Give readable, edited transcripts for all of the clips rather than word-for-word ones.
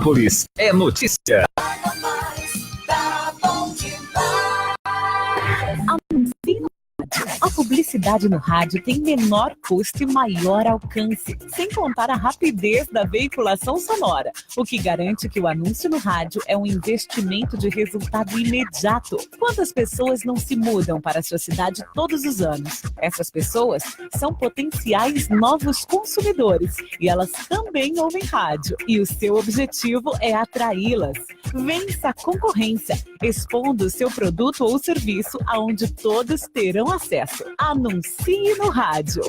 Anápolis é notícia. A publicidade no rádio tem menor custo e maior alcance, sem contar a rapidez da veiculação sonora, o que garante que o anúncio no rádio é um investimento de resultado imediato. Quantas pessoas não se mudam para a sua cidade todos os anos? Essas pessoas são potenciais novos consumidores e elas também ouvem rádio. E o seu objetivo é atraí-las. Vença a concorrência, expondo o seu produto ou serviço aonde todos terão acesso. Anuncie no rádio.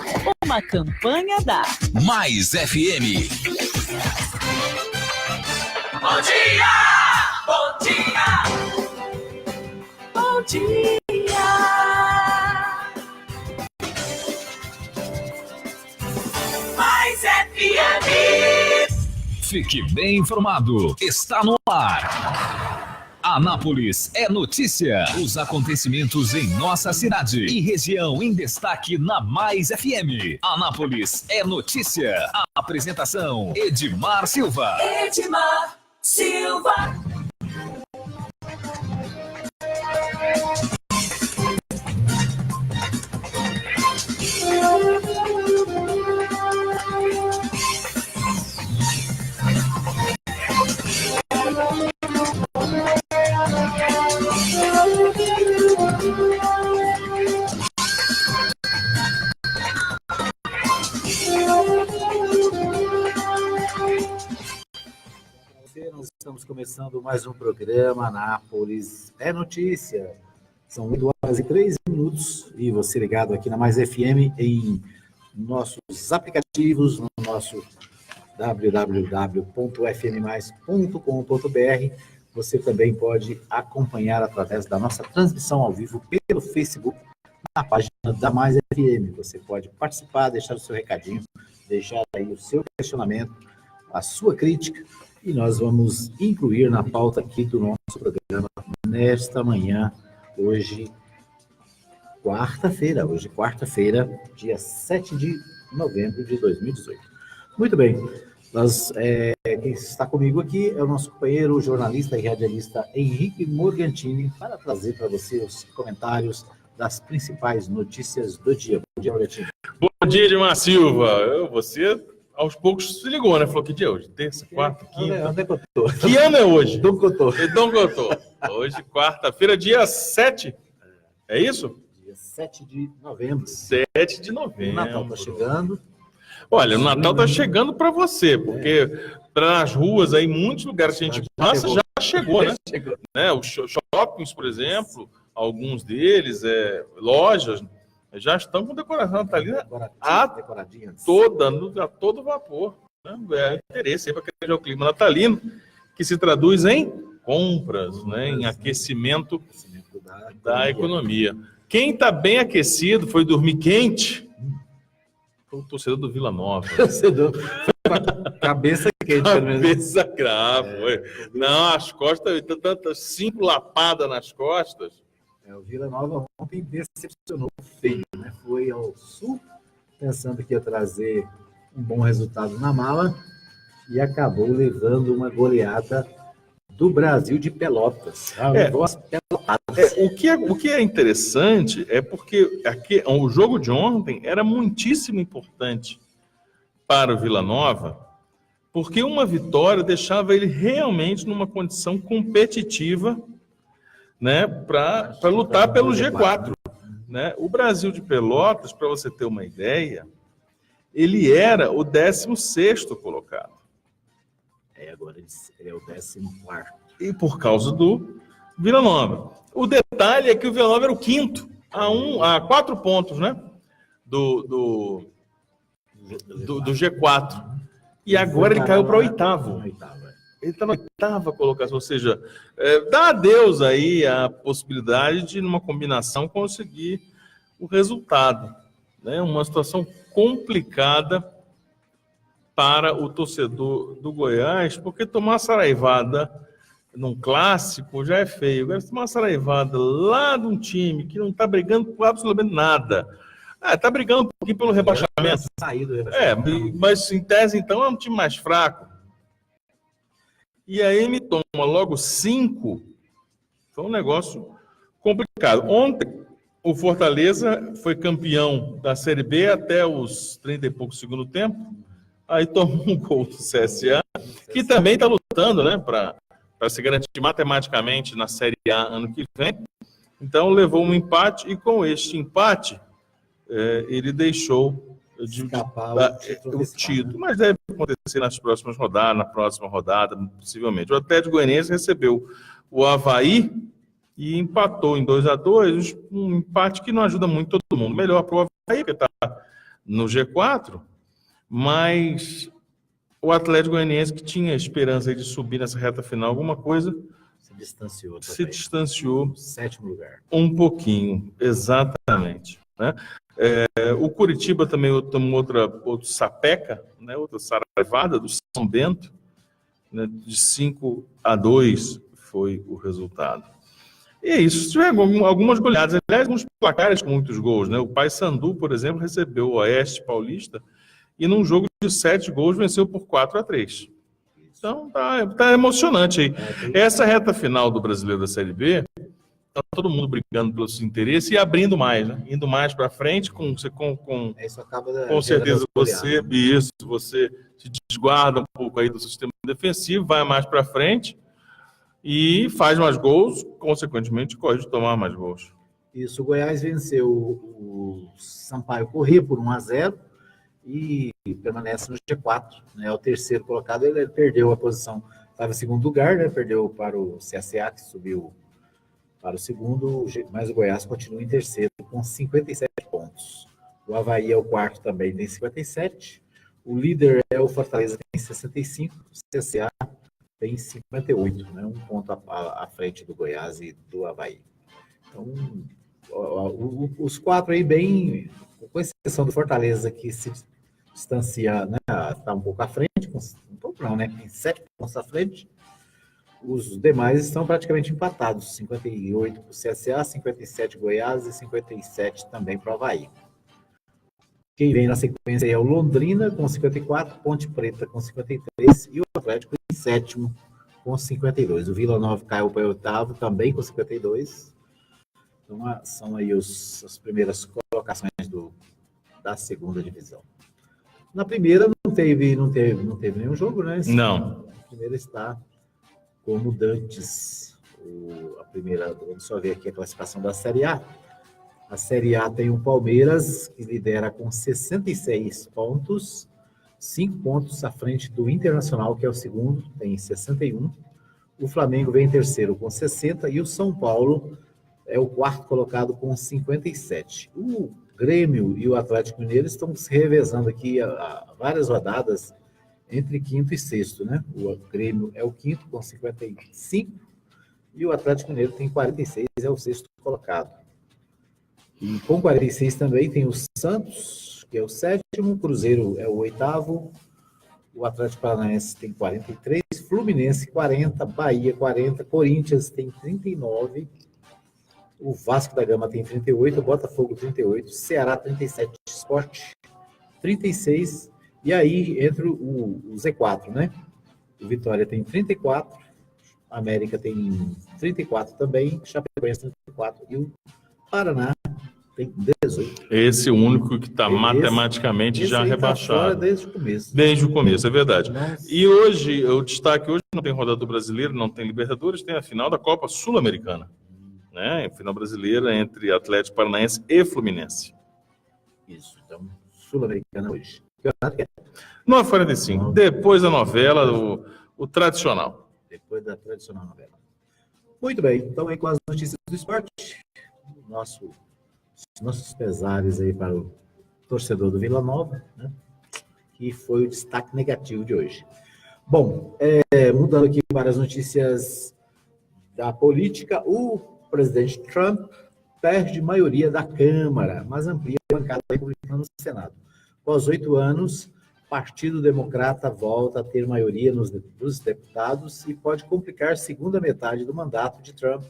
Uma campanha da Mais FM. Bom dia! Bom dia! Bom dia! Mais FM! Fique bem informado. Está no ar. Anápolis é notícia. Os acontecimentos em nossa cidade e região em destaque na Mais FM. Anápolis é notícia. A apresentação: Edmar Silva. Edmar Silva. Nós estamos começando mais um programa Anápolis é Notícia. São 8h03 e você ligado aqui na Mais FM em nossos aplicativos, no nosso www.fmmais.com.br. Você também pode acompanhar através da nossa transmissão ao vivo pelo Facebook, na página da Mais FM. Você pode participar, deixar o seu recadinho, deixar aí o seu questionamento, a sua crítica, e nós vamos incluir na pauta aqui do nosso programa nesta manhã, hoje, quarta-feira, dia 7 de novembro de 2018. Muito bem, quem está comigo aqui é o nosso companheiro, jornalista e radialista Henrique Morgantini, para trazer para você os comentários das principais notícias do dia. Bom dia, Morgantini. Bom dia, Edmar Silva. Você, aos poucos, se ligou, né? Falou que dia é hoje? Terça, quarta, quinta? Que ano é hoje? Dom Cotô. Hoje, quarta-feira, dia 7. É isso? Dia 7 de novembro. 7 de novembro. O Natal está chegando. Olha, o Natal está chegando para você, porque para as ruas aí, muitos lugares que a gente passa já chegou, né? Os shoppings, por exemplo, alguns deles, lojas, já estão com decoração natalina a todo vapor. Né? É interesse para criar o clima natalino, que se traduz em compras, né? Em aquecimento da economia. Quem está bem aquecido foi dormir quente. Foi o torcedor do Vila Nova. Torcedor. Cabeça quente. Cabeça cravo. Não, as costas, tantas 5 lapadas nas costas. O Vila Nova ontem decepcionou feio, né? Foi ao Sul, pensando que ia trazer um bom resultado na mala, e acabou levando uma goleada do Brasil de Pelotas. O que é interessante é porque o jogo de ontem era muitíssimo importante para o Vila Nova, porque uma vitória deixava ele realmente numa condição competitiva, né, para lutar pelo G4. Né? O Brasil de Pelotas, para você ter uma ideia, ele era o 16º colocado. Agora ele é o 14º. E por causa do Vila Nova. O detalhe é que o Vila Nova era o 5º, a 4 pontos, né? Do G4. E agora ele caiu para o 8º. Ele está na 8ª colocação, ou seja, dá a Deus aí a possibilidade de, numa combinação, conseguir o resultado. Né? Uma situação complicada para o torcedor do Goiás, porque tomar uma saraivada num clássico já é feio. Agora, tomar uma saraivada lá de um time que não está brigando por absolutamente nada. Está brigando um pouquinho pelo rebaixamento. Mas em tese, então, é um time mais fraco. E aí me toma logo 5. Foi um negócio complicado. Ontem, o Fortaleza foi campeão da Série B até os 30 e poucos segundo tempo. Aí tomou um gol do CSA, que também está lutando, né, para se garantir matematicamente na Série A ano que vem. Então, levou um empate e com este empate, ele deixou de Escapar o título. Mas deve acontecer nas próximas rodadas, na próxima rodada, possivelmente. O Atlético Goianiense recebeu o Avaí e empatou em 2-2, um empate que não ajuda muito todo mundo. Melhor para o Avaí, que está no G4, mas o Atlético Goianiense, que tinha esperança de subir nessa reta final, alguma coisa, se distanciou no 7º lugar. Um pouquinho, exatamente. Né? O Curitiba também tomou outro sapeca, né? Outra saraivada do São Bento, né? De 5-2 foi o resultado. E é isso. Se tiver algumas goleadas, aliás, alguns placares com muitos gols, né? O Paysandu, por exemplo, recebeu o Oeste Paulista e num jogo de 7 gols venceu por 4-3. Então tá emocionante aí. Essa reta final do Brasileiro da Série B, tá todo mundo brigando pelo seu interesse e abrindo mais, né? Indo mais para frente, com certeza você se desguarda um pouco aí do sistema defensivo, vai mais para frente e faz mais gols, consequentemente corre de tomar mais gols. Isso, o Goiás venceu o Sampaio Corrêa por 1-0 e permanece no G4, né? É o terceiro colocado, ele perdeu a posição, estava em segundo lugar, né? Perdeu para o CSA, que subiu para o segundo, mas o Goiás continua em terceiro com 57 pontos. O Avaí é o quarto também, tem 57. O líder é o Fortaleza, tem 65. O CSA tem 58, né? Um ponto à frente do Goiás e do Avaí. Então, os 4 aí bem, com exceção do Fortaleza, que se distancia, né? Está um pouco à frente, um pouco não, né? Tem 7 pontos à frente. Os demais estão praticamente empatados, 58 para o CSA, 57 Goiás e 57 também para o Avaí. Quem vem na sequência é o Londrina com 54, Ponte Preta com 53 e o Atlético em 7º com 52. O Vila Nova caiu para o 8º também com 52. Então são aí as primeiras colocações da segunda divisão. Na primeira não teve nenhum jogo, né? Não. A primeira está como dantes. A primeira, vamos só ver aqui a classificação da Série A. A Série A tem o Palmeiras, que lidera com 66 pontos, 5 pontos à frente do Internacional, que é o segundo, tem 61. O Flamengo vem em terceiro com 60 e o São Paulo é o quarto colocado com 57. O Grêmio e o Atlético Mineiro estão se revezando aqui há várias rodadas entre quinto e sexto, né? O Grêmio é o quinto com 55 e o Atlético Mineiro tem 46, é o sexto colocado. E com 46 também tem o Santos, que é o sétimo, o Cruzeiro é o oitavo, o Atlético Paranaense tem 43, Fluminense 40, Bahia 40, Corinthians tem 39, o Vasco da Gama tem 38, o Botafogo 38, Ceará 37, Sport 36, e aí entre o Z4, né? O Vitória tem 34, América tem 34 também, Chapecoense 34 e o Paraná tem 18. Esse é o único que está matematicamente já rebaixado. Tá fora desde o começo. Desde o começo, é verdade. Nossa. E hoje, o destaque hoje não tem rodada do Brasileiro, não tem Libertadores, tem a final da Copa Sul-Americana. Né? A final brasileira entre Atlético Paranaense e Fluminense. Isso, então, Sul-Americana hoje. 9h45, depois da novela, o tradicional. Depois da tradicional novela. Muito bem, então aí com as notícias do esporte, nossos pesares aí para o torcedor do Vila Nova, né? Que foi o destaque negativo de hoje. Bom, mudando aqui para as notícias da política, o presidente Trump perde maioria da Câmara, mas amplia a bancada republicana no Senado. Após 8 anos, o Partido Democrata volta a ter maioria dos deputados e pode complicar a segunda metade do mandato de Trump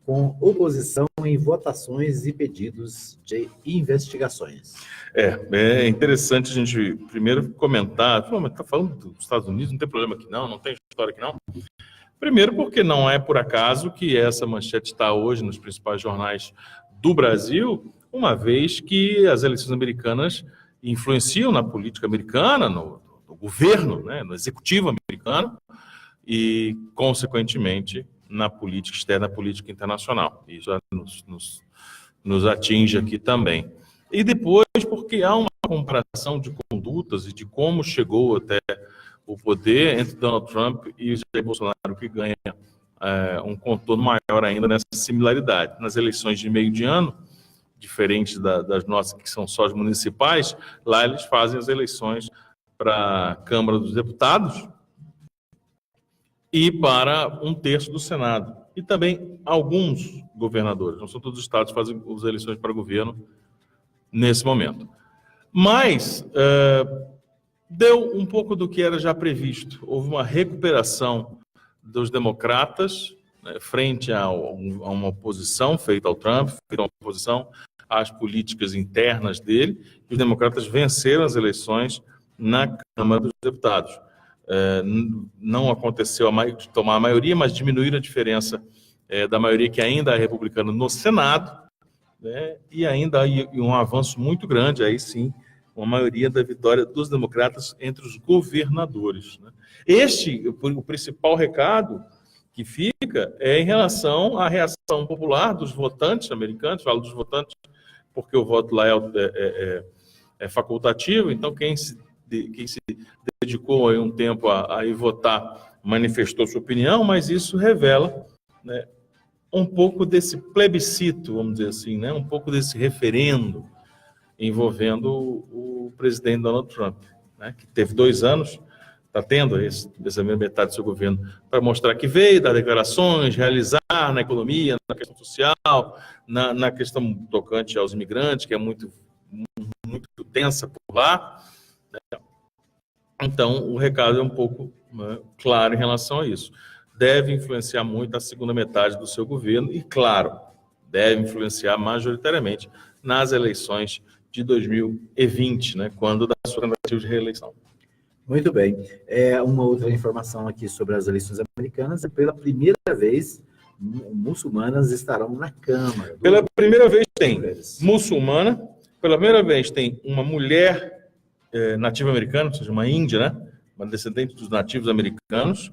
com oposição em votações e pedidos de investigações. É interessante a gente primeiro comentar, mas está falando dos Estados Unidos, não tem problema aqui não tem história aqui não. Primeiro porque não é por acaso que essa manchete está hoje nos principais jornais do Brasil, uma vez que as eleições americanas influenciam na política americana, no governo, né, no executivo americano e, consequentemente, na política externa, na política internacional. Isso nos atinge aqui também. E depois porque há uma comparação de condutas e de como chegou até o poder entre Donald Trump e Jair Bolsonaro, que ganha um contorno maior ainda nessa similaridade. Nas eleições de meio de ano, diferentes das nossas, que são só as municipais, lá eles fazem as eleições para a Câmara dos Deputados e para 1/3 do Senado. E também alguns governadores, não são todos os estados que fazem as eleições para governo nesse momento. Mas deu um pouco do que era já previsto. Houve uma recuperação dos democratas, né, frente a uma oposição feita ao Trump, feita uma oposição às políticas internas dele, e os democratas venceram as eleições na Câmara dos Deputados. Não aconteceu de tomar a maioria, mas diminuir a diferença da maioria que ainda é republicana no Senado, né, e ainda há um avanço muito grande, aí sim, uma maioria da vitória dos democratas entre os governadores. Né. O principal recado que fica é em relação à reação popular dos votantes americanos, falo dos votantes porque o voto lá é facultativo, então quem se dedicou aí um tempo a ir votar manifestou sua opinião, mas isso revela, né, um pouco desse plebiscito, vamos dizer assim, né, um pouco desse referendo envolvendo o presidente Donald Trump, né, que teve 2 anos, está tendo essa primeira metade do seu governo, para mostrar que veio, dar declarações, realizar na economia, na questão social, na questão tocante aos imigrantes, que é muito densa por lá. Né? Então, o recado é um pouco, né, claro em relação a isso. Deve influenciar muito a segunda metade do seu governo e, claro, deve influenciar majoritariamente nas eleições de 2020, né, quando da sua tentativa de reeleição. Muito bem. Uma outra informação aqui sobre as eleições americanas: pela primeira vez, muçulmanas estarão na Câmara. Pela primeira vez tem muçulmana, pela primeira vez tem uma mulher nativa americana, ou seja, uma índia, né? Uma descendente dos nativos americanos.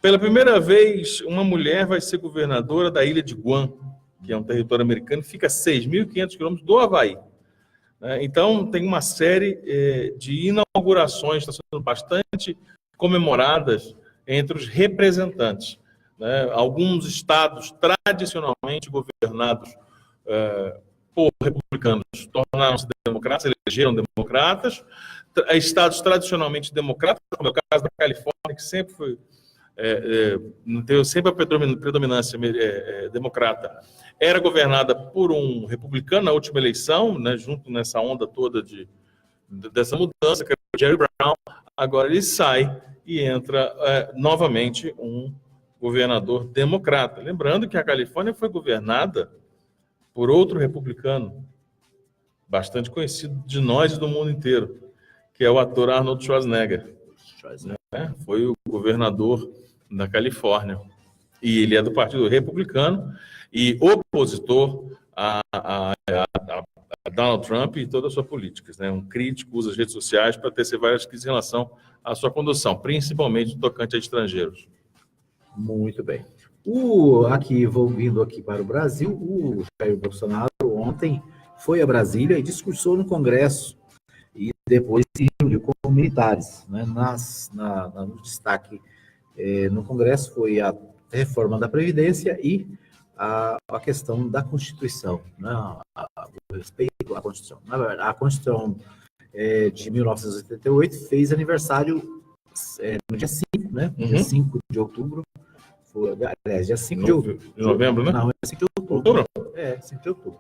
Pela primeira vez, uma mulher vai ser governadora da ilha de Guam, que é um território americano, fica a 6.500 quilômetros do Havaí. Então, tem uma série de inaugurações que estão sendo bastante comemoradas entre os representantes. Né? Alguns estados tradicionalmente governados por republicanos tornaram-se democratas, elegeram democratas. Estados tradicionalmente democratas, como é o caso da Califórnia, que sempre foi teve sempre a predominância democrata, era governada por um republicano na última eleição, né, junto nessa onda toda dessa mudança, que era o Jerry Brown. Agora ele sai e entra novamente um governador democrata. Lembrando que a Califórnia foi governada por outro republicano, bastante conhecido de nós e do mundo inteiro, que é o ator Arnold Schwarzenegger. Foi o governador da Califórnia. E ele é do Partido Republicano e opositor a Donald Trump e toda a sua política. Né? Um crítico, usa as redes sociais para tecer várias críticas em relação à sua condução, principalmente no tocante a estrangeiros. Muito bem. Vindo aqui para o Brasil, o Jair Bolsonaro ontem foi a Brasília e discursou no Congresso e depois se reuniu com militares. Né? No destaque no Congresso foi a reforma da Previdência e a questão da Constituição, né? O respeito à Constituição. Na verdade, a Constituição de 1988 fez aniversário no dia 5, né? Uhum. Dia 5 de outubro. Dia 5 de outubro. De novembro, né? Não, é 5 de outubro. 5 de outubro.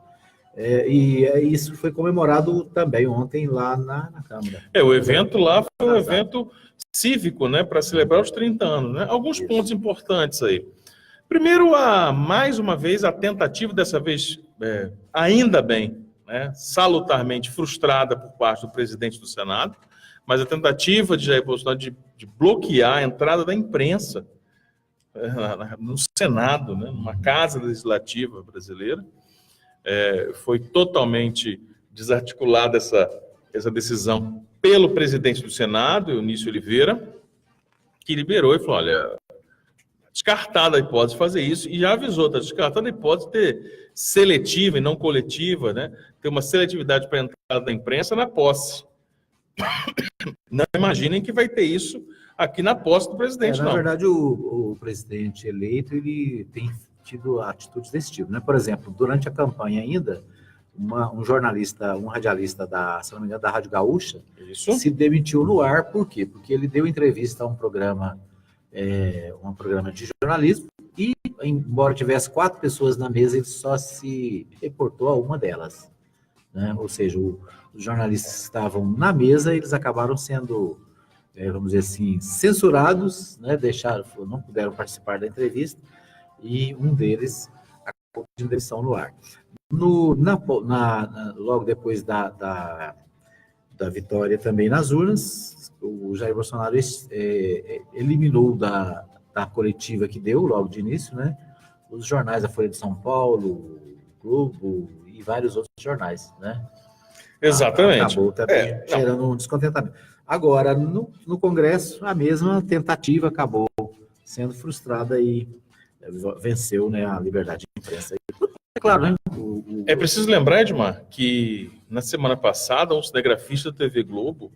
Isso foi comemorado também ontem lá na Câmara. O evento lá foi um evento cívico, né, para celebrar os 30 anos. Né? Alguns pontos importantes aí. Primeiro, mais uma vez, a tentativa, dessa vez, ainda bem, né, salutarmente frustrada por parte do presidente do Senado, mas a tentativa de Jair Bolsonaro de bloquear a entrada da imprensa no Senado, né, numa casa legislativa brasileira, foi totalmente desarticulada essa decisão pelo presidente do Senado, Eunício Oliveira, que liberou e falou, olha, descartada a hipótese de fazer isso, e já avisou, está descartada a hipótese de ter seletiva e não coletiva, né? Ter uma seletividade para a entrada da imprensa na posse. Não imaginem que vai ter isso aqui na posse do presidente, Na não. verdade, o presidente eleito, ele tem tido atitudes desse tipo, né? Por exemplo, durante a campanha ainda, um jornalista, um radialista se não me engano, da Rádio Gaúcha, Isso. se demitiu no ar. Por quê? Porque ele deu entrevista a um programa de jornalismo e, embora tivesse 4 pessoas na mesa, ele só se reportou a uma delas, né? Ou seja, os jornalistas que estavam na mesa, eles acabaram sendo, vamos dizer assim, censurados, né? Não puderam participar da entrevista, e um deles acabou pedindo demissão no ar. Logo depois da vitória também nas urnas, o Jair Bolsonaro eliminou da coletiva que deu logo de início, né, os jornais da Folha de São Paulo, Globo e vários outros jornais, né? Exatamente. Acabou também gerando um descontentamento. Agora, no Congresso, a mesma tentativa acabou sendo frustrada e venceu, né, a liberdade de imprensa. É claro, né? É preciso lembrar, Edmar, que na semana passada, um cinegrafista da TV Globo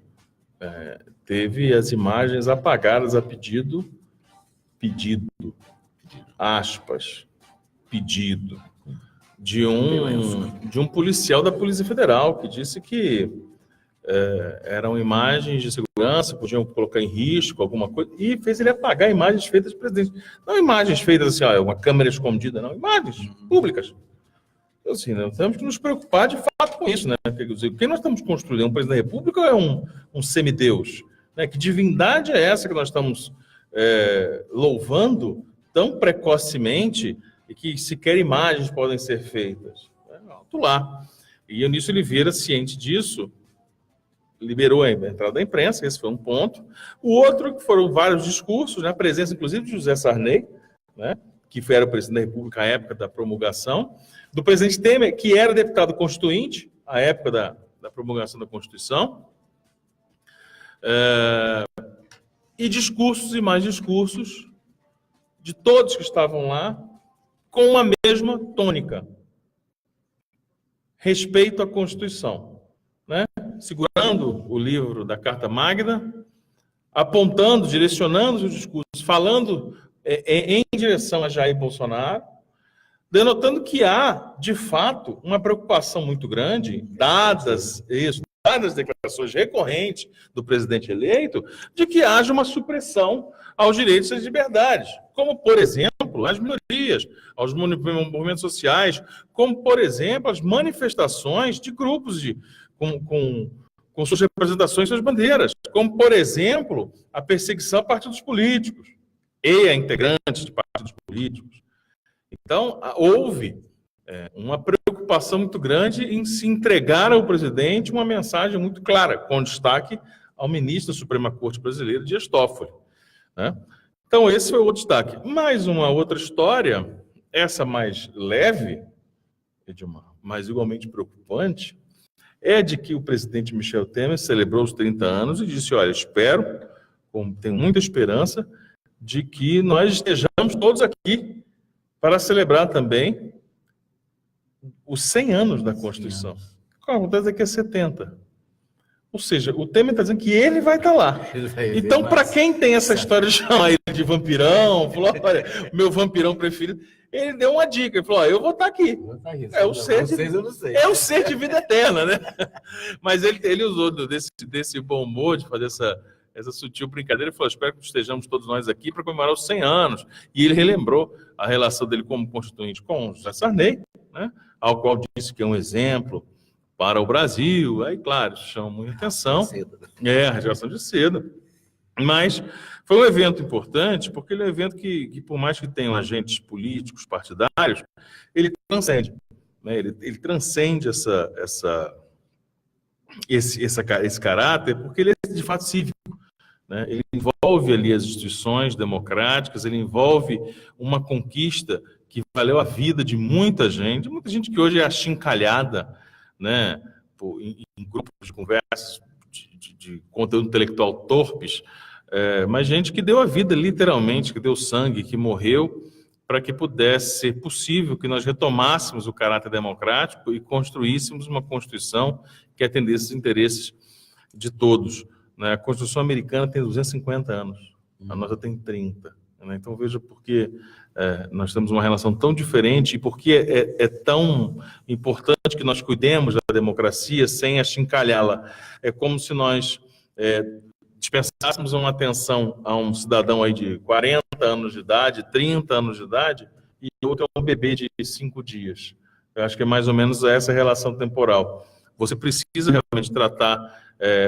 teve as imagens apagadas a pedido, de um policial da Polícia Federal, que disse que eram imagens de segurança, podiam colocar em risco alguma coisa, e fez ele apagar imagens feitas do presidente. Não imagens feitas assim, uma câmera escondida, não, imagens públicas. Assim, nós temos que nos preocupar de fato com isso, né? Quer dizer, o que nós estamos construindo? Um presidente da República ou é um semideus? Né? Que divindade é essa que nós estamos louvando tão precocemente e que sequer imagens podem ser feitas? Alto lá. E Eunício Oliveira, ciente disso, liberou a entrada da imprensa, esse foi um ponto. O outro, que foram vários discursos, né? A presença, inclusive, de José Sarney, né? Que era o presidente da República à época da promulgação, do presidente Temer, que era deputado constituinte à época da promulgação da Constituição, e discursos e mais discursos de todos que estavam lá, com a mesma tônica: respeito à Constituição, né? Segurando o livro da Carta Magna, apontando, direcionando os discursos, falando em direção a Jair Bolsonaro, denotando que há, de fato, uma preocupação muito grande, dadas as declarações recorrentes do presidente eleito, de que haja uma supressão aos direitos e às liberdades, como, por exemplo, as minorias, aos movimentos sociais, como, por exemplo, as manifestações de grupos com suas representações e suas bandeiras, como, por exemplo, a perseguição a partidos políticos e a integrantes de partidos políticos. Então, houve uma preocupação muito grande em se entregar ao presidente uma mensagem muito clara, com destaque ao ministro da Suprema Corte Brasileira, Dias Toffoli, né? Então, esse foi o outro destaque. Mais uma outra história, essa mais leve, Edmar, mas igualmente preocupante, é de que o presidente Michel Temer celebrou os 30 anos e disse, olha, tenho muita esperança de que nós estejamos todos aqui para celebrar também os 100 anos da Constituição. Acontece daqui a 70. Ou seja, o Temer está dizendo que ele vai estar lá. Então, para quem tem essa história de chamar ele de vampirão, falou, olha, meu vampirão preferido, ele deu uma dica, ele falou, eu vou estar aqui. É o ser de vida eterna, né? Mas ele usou desse bom humor de fazer essa sutil brincadeira e falou, espero que estejamos todos nós aqui para comemorar os 100 anos. E ele relembrou a relação dele como constituinte com José Sarney, né? Ao qual disse que é um exemplo para o Brasil. Aí, claro, chama muita atenção. A geração de seda. Mas foi um evento importante, porque ele é um evento que por mais que tenham agentes políticos, partidários, ele transcende, né? Ele transcende esse caráter, porque ele é de fato cívico, né? Ele envolve ali as instituições democráticas, ele envolve uma conquista que valeu a vida de muita gente que hoje é achincalhada, né, em grupos de conversas de conteúdo intelectual torpes, mas gente que deu a vida literalmente, que deu sangue, que morreu para que pudesse ser possível que nós retomássemos o caráter democrático e construíssemos uma Constituição que atendesse os interesses de todos, né? A Constituição americana tem 250 anos, a nossa tem 30. Né? Então veja porque nós temos uma relação tão diferente e porque é tão importante que nós cuidemos da democracia sem achincalhá-la. É como se nós dispensássemos uma atenção a um cidadão aí de 40 anos de idade, 30 anos de idade, e outro é um bebê de 5 dias. Eu acho que é mais ou menos essa relação temporal. Você precisa realmente tratar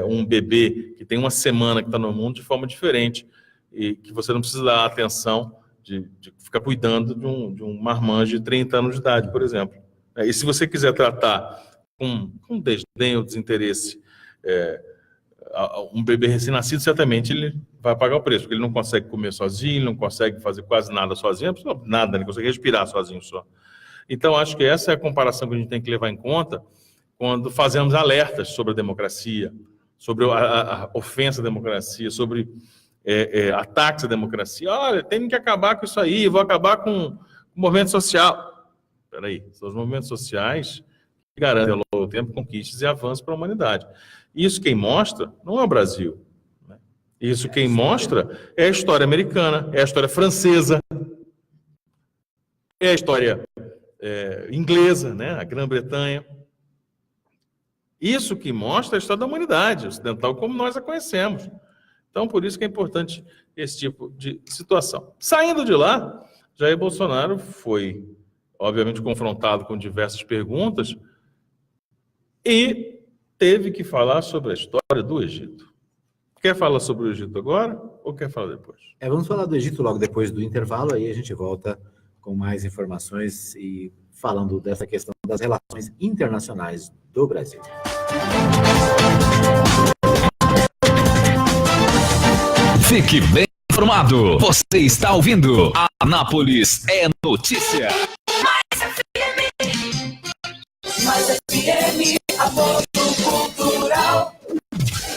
um bebê que tem uma semana que está no mundo de forma diferente e que você não precisa dar atenção de ficar cuidando de um marmanjo de 30 anos de idade, por exemplo. E se você quiser tratar com desdém ou desinteresse um bebê recém-nascido, certamente ele vai pagar o preço, porque ele não consegue comer sozinho, ele não consegue fazer quase nada sozinho, nada, ele consegue respirar sozinho só. Então, acho que essa é a comparação que a gente tem que levar em conta quando fazemos alertas sobre a democracia, sobre a ofensa à democracia, sobre ataques à democracia. Olha, tem que acabar com isso aí, vou acabar com o movimento social. Espera aí, são os movimentos sociais que garantem ao longo do tempo conquistas e avanços para a humanidade. Isso quem mostra não é o Brasil. Né? Isso quem mostra é a história americana, é a história francesa, é a história inglesa, né? A Grã-Bretanha. Isso que mostra a história da humanidade ocidental como nós a conhecemos. Então, por isso que é importante esse tipo de situação. Saindo de lá, Jair Bolsonaro foi, obviamente, confrontado com diversas perguntas e teve que falar sobre a história do Egito. Quer falar sobre o Egito agora ou quer falar depois? Vamos falar do Egito logo depois do intervalo, aí a gente volta com mais informações e falando dessa questão das relações internacionais do Brasil. Fique bem informado. Você está ouvindo Anápolis é Notícia. Mais FM, apoio cultural.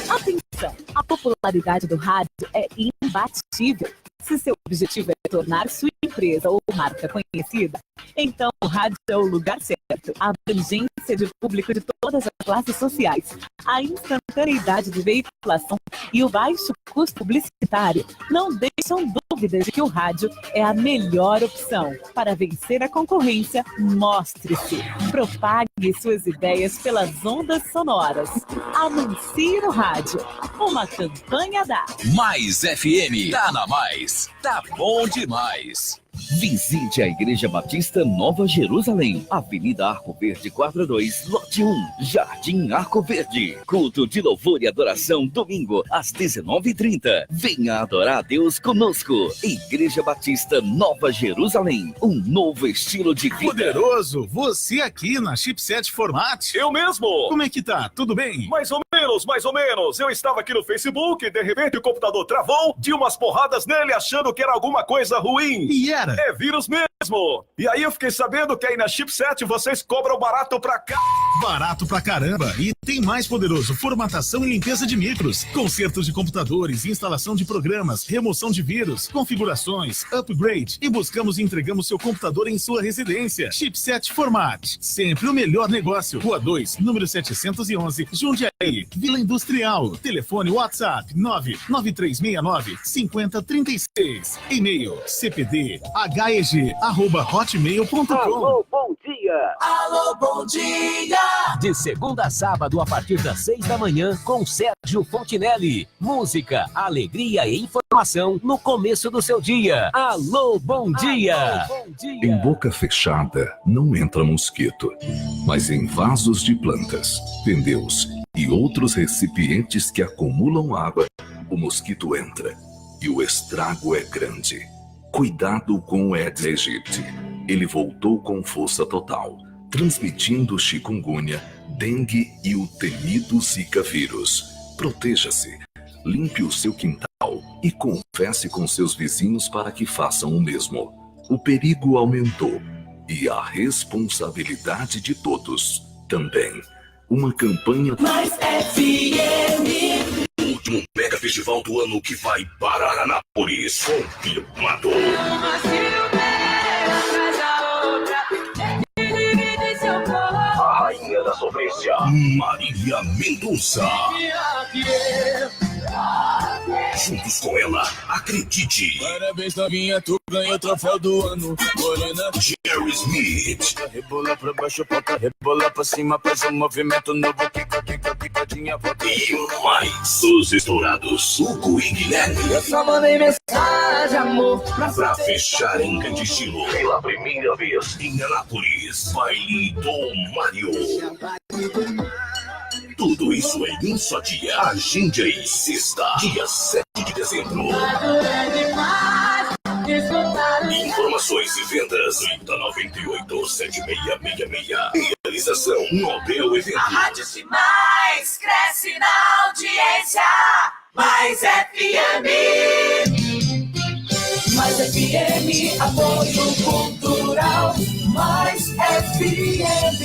Atenção! A popularidade do rádio é imbatível. Se seu objetivo é tornar sua empresa ou marca conhecida, então o rádio é o lugar certo. A abrangência de público de todas as classes sociais, a instantaneidade de veiculação e o baixo custo publicitário não deixam dúvidas de que o rádio é a melhor opção. Para vencer a concorrência, mostre-se. Propague suas ideias pelas ondas sonoras. Anuncie no rádio. Uma campanha da Mais FM. Tá na Mais. Tá bom demais. Visite a Igreja Batista Nova Jerusalém, Avenida Arco Verde 42, lote 1, Jardim Arco Verde. Culto de louvor e adoração, domingo, às 19h30. Venha adorar a Deus conosco. Igreja Batista Nova Jerusalém, um novo estilo de vida. Poderoso, você aqui na Chipset Format. Eu mesmo! Como é que tá? Tudo bem? Mais ou menos, mais ou menos. Eu estava aqui no Facebook e de repente o computador travou, de umas porradas nele achando que era alguma coisa ruim. E era? É vírus mesmo. E aí eu fiquei sabendo que aí na Chipset vocês cobram barato pra cá. Barato pra caramba. E tem mais, Poderoso. Formatação e limpeza de micros, consertos de computadores, instalação de programas, remoção de vírus, configurações, upgrade. E buscamos e entregamos seu computador em sua residência. Chipset Format. Sempre o melhor negócio. Rua 2, número 711, Jundiaí, Vila Industrial. Telefone WhatsApp 99369-5036. E-mail cpd.heg@hotmail.com. Alô, bom dia! Alô, bom dia! De segunda a sábado, a partir das 6 da manhã, com Sérgio Fontinelli. Música, alegria e informação no começo do seu dia. Alô, bom dia! Alô, bom dia! Em boca fechada não entra mosquito, mas em vasos de plantas, pneus e outros recipientes que acumulam água, o mosquito entra e o estrago é grande. Cuidado com o Aedes aegypti. Ele voltou com força total, transmitindo chikungunya, dengue e o temido Zika vírus. Proteja-se, limpe o seu quintal e converse com seus vizinhos para que façam o mesmo. O perigo aumentou e a responsabilidade de todos também. Uma campanha Mais FM. último mega festival do ano que vai parar Anápolis. Confirmado. A rainha da sofrência, Marília Mendonça. Juntos com ela, acredite. Parabéns, novinha, tu ganhou o troféu do ano. Morena, Jerry Smith. rebola pra baixo, rebola pra cima, faz um movimento novo. Kika, kika, kicadinha, volta. E mais os estourados, Hugo e Guilherme. Eu só mandei mensagem, amor, Pra fechar em grande estilo, pela primeira vez em Anápolis, baile do Mário. Tudo isso em um só dia. Agende aí, sexta, dia 7 de dezembro. Informações e vendas 3098-7666. Realização Nobel Evento. a rádio que mais cresce na audiência. Mais FM. Mais FM, apoio cultural. Mais FM.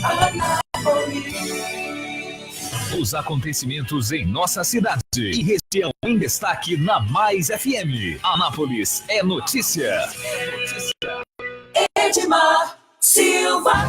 Anápolis. Os acontecimentos em nossa cidade e região em destaque na Mais FM. Anápolis é notícia. Edmar Silva.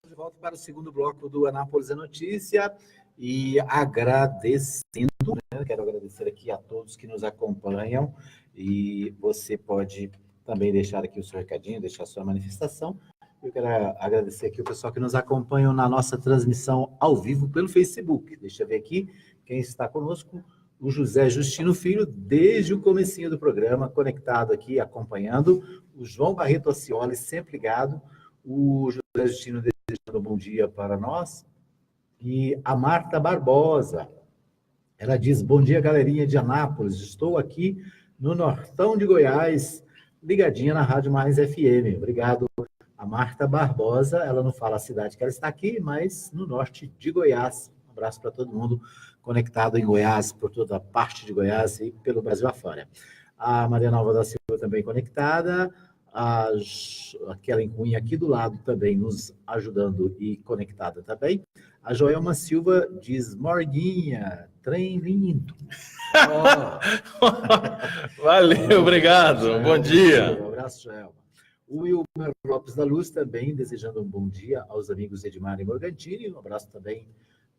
De volta para o segundo bloco do Anápolis é Notícia e agradecendo, né? Quero agradecer aqui a todos que nos acompanham e você pode também deixar aqui o seu recadinho, deixar a sua manifestação. Eu quero agradecer aqui o pessoal que nos acompanha na nossa transmissão ao vivo pelo Facebook. Deixa eu ver aqui quem está conosco. O José Justino Filho, desde o comecinho do programa, conectado aqui, acompanhando. O João Barreto Acioli, sempre ligado. O José Justino desejando um bom dia para nós. E a Marta Barbosa, ela diz, bom dia, galerinha de Anápolis. Estou aqui no Nortão de Goiás, ligadinha na Rádio Mais FM. Obrigado. A Marta Barbosa, ela não fala a cidade que ela está aqui, mas no norte de Goiás. Um abraço para todo mundo conectado em Goiás, por toda a parte de Goiás e pelo Brasil afora. A Maria Nova da Silva também conectada. A Kellen Cunha aqui do lado também nos ajudando e conectada também. A Joelma Silva diz, Morguinha, trem lindo. Oh. Valeu, obrigado. Bom dia. Um abraço, Joelma. O Wilmer Lopes da Luz também desejando um bom dia aos amigos Edmar e Morgantini. Um abraço também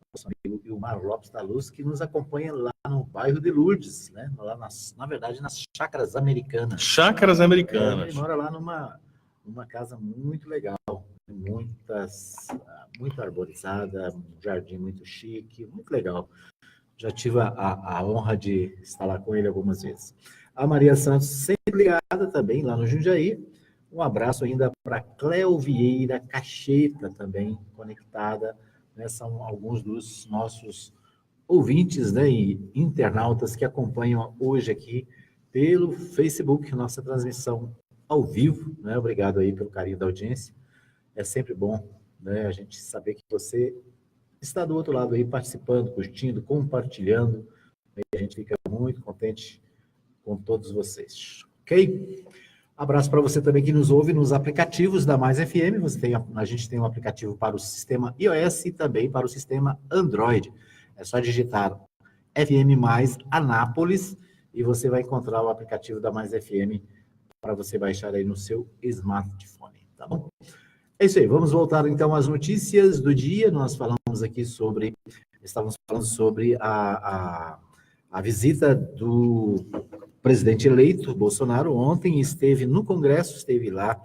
ao nosso amigo Wilmar Lopes da Luz, que nos acompanha lá no bairro de Lourdes, né? Lá na verdade, nas Chácaras Americanas. Chácaras Americanas. Ele mora lá numa casa muito legal, muito arborizada, um jardim muito chique, muito legal. Já tive a honra de estar lá com ele algumas vezes. A Maria Santos, sempre ligada também, lá no Jundiaí. Um abraço ainda para Cleo Vieira Cacheta, também conectada. Né? São alguns dos nossos ouvintes, né, e internautas que acompanham hoje aqui pelo Facebook, nossa transmissão ao vivo. Né? Obrigado aí pelo carinho da audiência. É sempre bom, né, a gente saber que você está do outro lado aí participando, curtindo, compartilhando. E a gente fica muito contente com todos vocês, ok? Abraço para você também que nos ouve nos aplicativos da Mais FM. A gente tem um aplicativo para o sistema iOS e também para o sistema Android. É só digitar FM Mais Anápolis e você vai encontrar o aplicativo da Mais FM para você baixar aí no seu smartphone, tá bom? É isso aí, vamos voltar então às notícias do dia. Nós estávamos falando sobre a visita do presidente eleito, Bolsonaro. Ontem esteve no Congresso, esteve lá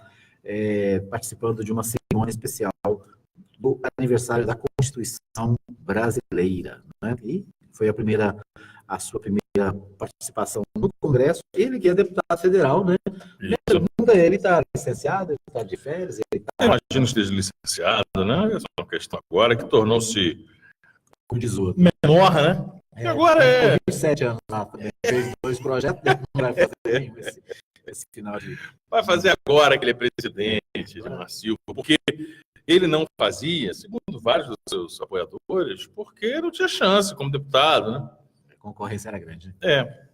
participando de uma cerimônia especial do aniversário da Constituição Brasileira, né? E foi a sua primeira participação no Congresso. Ele que é deputado federal, né? Minha pergunta é, ele está licenciado, ele está de férias? Imagino que esteja licenciado, né? Essa é uma questão agora que tornou-se menor, né? E agora 7 anos lá também. Fez 2 projetos, não vai fazer esse final de... Vai fazer agora que ele é presidente de Marcil, porque ele não fazia, segundo vários dos seus apoiadores, porque não tinha chance como deputado, né? A concorrência era grande, né?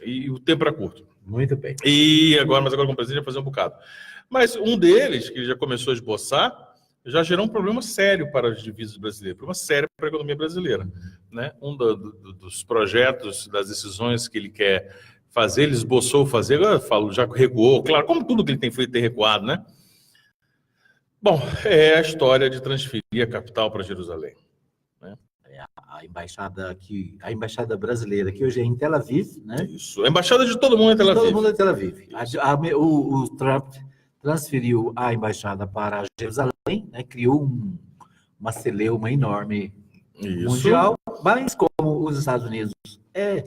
E o tempo era curto. Muito bem. Mas agora como presidente vai fazer um bocado. Mas um deles, que já começou a esboçar, já gerou um problema sério para as divisas brasileiras, problema sério para a economia brasileira, né? Um dos projetos, das decisões que ele quer fazer, ele esboçou fazer, agora já recuou, claro, como tudo que ele tem feito ter recuado, né? Bom, é a história de transferir a capital para Jerusalém, né? A embaixada brasileira, que hoje é em Tel Aviv, né? Isso, a embaixada de todo mundo é em Tel Aviv. Todo mundo é em Tel Aviv. O Trump transferiu a embaixada para Jerusalém, né? Criou uma celeuma enorme mundial, mas como os Estados Unidos é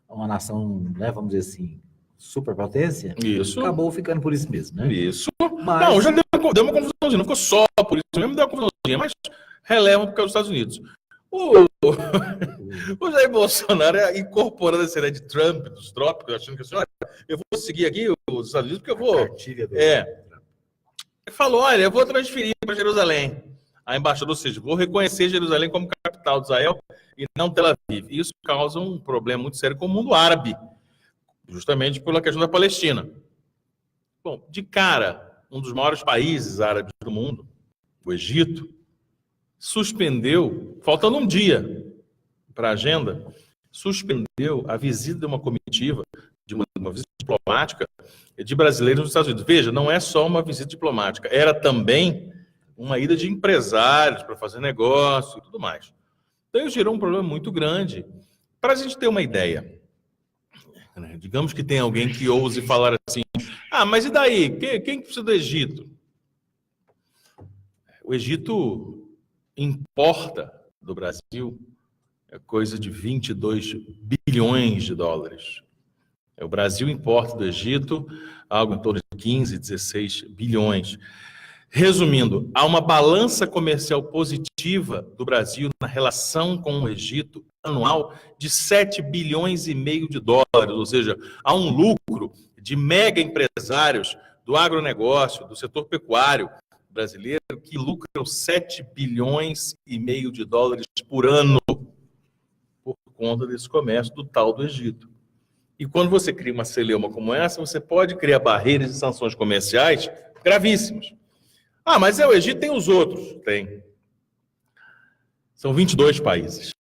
uma nação, né, vamos dizer assim, superpotência, acabou ficando por isso mesmo, né? Isso. Mas... Não, já deu uma confusãozinha, não ficou só por isso mesmo, deu uma confusãozinha, mas relevam por causa dos Estados Unidos. O Jair Bolsonaro incorporando essa ideia de Trump, dos trópicos, achando que assim, olha, eu vou seguir aqui os Estados Unidos porque eu vou... Ele falou, olha, eu vou transferir para Jerusalém a embaixada, ou seja, vou reconhecer Jerusalém como capital de Israel e não Tel Aviv. Isso causa um problema muito sério com o mundo árabe, justamente pela questão da Palestina. Bom, de cara, um dos maiores países árabes do mundo, o Egito, suspendeu, faltando um dia para a agenda, suspendeu a visita de uma comitiva, de uma visita diplomática de brasileiros nos Estados Unidos. Veja, não é só uma visita diplomática, era também uma ida de empresários para fazer negócio e tudo mais. Então, isso gerou um problema muito grande. Para a gente ter uma ideia, né? Digamos que tem alguém que ouse falar assim, mas e daí? Quem precisa do Egito? O Egito importa do Brasil coisa de 22 bilhões de dólares. O Brasil importa do Egito algo em torno de 15, 16 bilhões. Resumindo, há uma balança comercial positiva do Brasil na relação com o Egito anual de 7 bilhões e meio de dólares, ou seja, há um lucro de mega empresários do agronegócio, do setor pecuário brasileiro, que lucram 7 bilhões e meio de dólares por ano por conta desse comércio do tal do Egito. E quando você cria uma celeuma como essa, você pode criar barreiras e sanções comerciais gravíssimas. Mas o Egito tem os outros. Tem. São 22 países.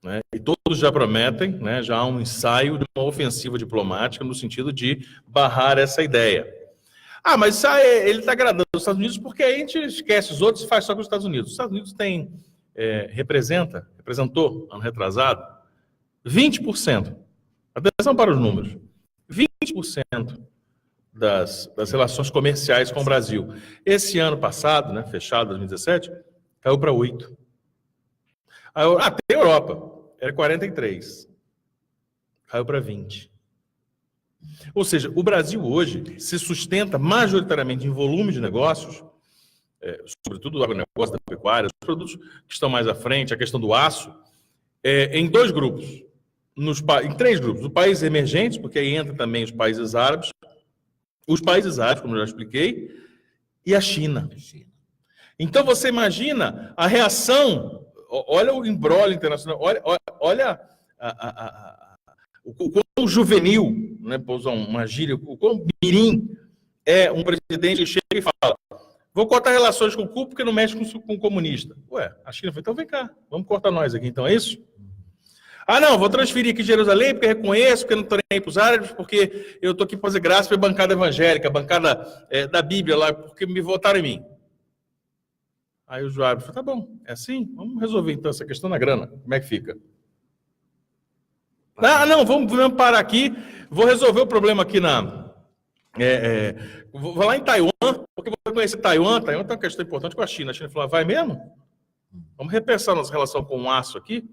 Né? E todos já prometem, né, já há um ensaio de uma ofensiva diplomática no sentido de barrar essa ideia. Mas ele está agradando os Estados Unidos porque a gente esquece os outros e faz só com os Estados Unidos. Os Estados Unidos representou, ano retrasado, 20%. Atenção para os números. 20% das relações comerciais com o Brasil. Esse ano passado, né, fechado, 2017, caiu para 8%. Até a Europa, era 43%. Caiu para 20%. Ou seja, o Brasil hoje se sustenta majoritariamente em volume de negócios, sobretudo do agronegócio, da pecuária, os produtos que estão mais à frente, a questão do aço, em 2 grupos, em 3 grupos. Os países emergentes, porque aí entra também os países árabes, como eu já expliquei, e a China. Então você imagina a reação, olha o imbróglio internacional, olha o quão juvenil, né, para usar uma gíria, o quão mirim é um presidente que chega e fala: vou cortar relações com o Cuba porque não mexe com o comunista. Ué, a China falou: então vem cá, vamos cortar nós aqui, então é isso? Ah, não, vou transferir aqui Jerusalém porque reconheço, porque não estou nem aí para os árabes, porque eu estou aqui para fazer graça para a bancada evangélica, a bancada da Bíblia lá, porque me votaram em mim. Aí os árabes falaram: tá bom, é assim? Vamos resolver então essa questão na grana. Como é que fica? Ah, não, vamos parar aqui, vou resolver o problema aqui vou lá em Taiwan, porque vou conhecer Taiwan. Taiwan tem uma questão importante com a China. A China falou: vai mesmo? Vamos repensar nossa relação com o aço aqui.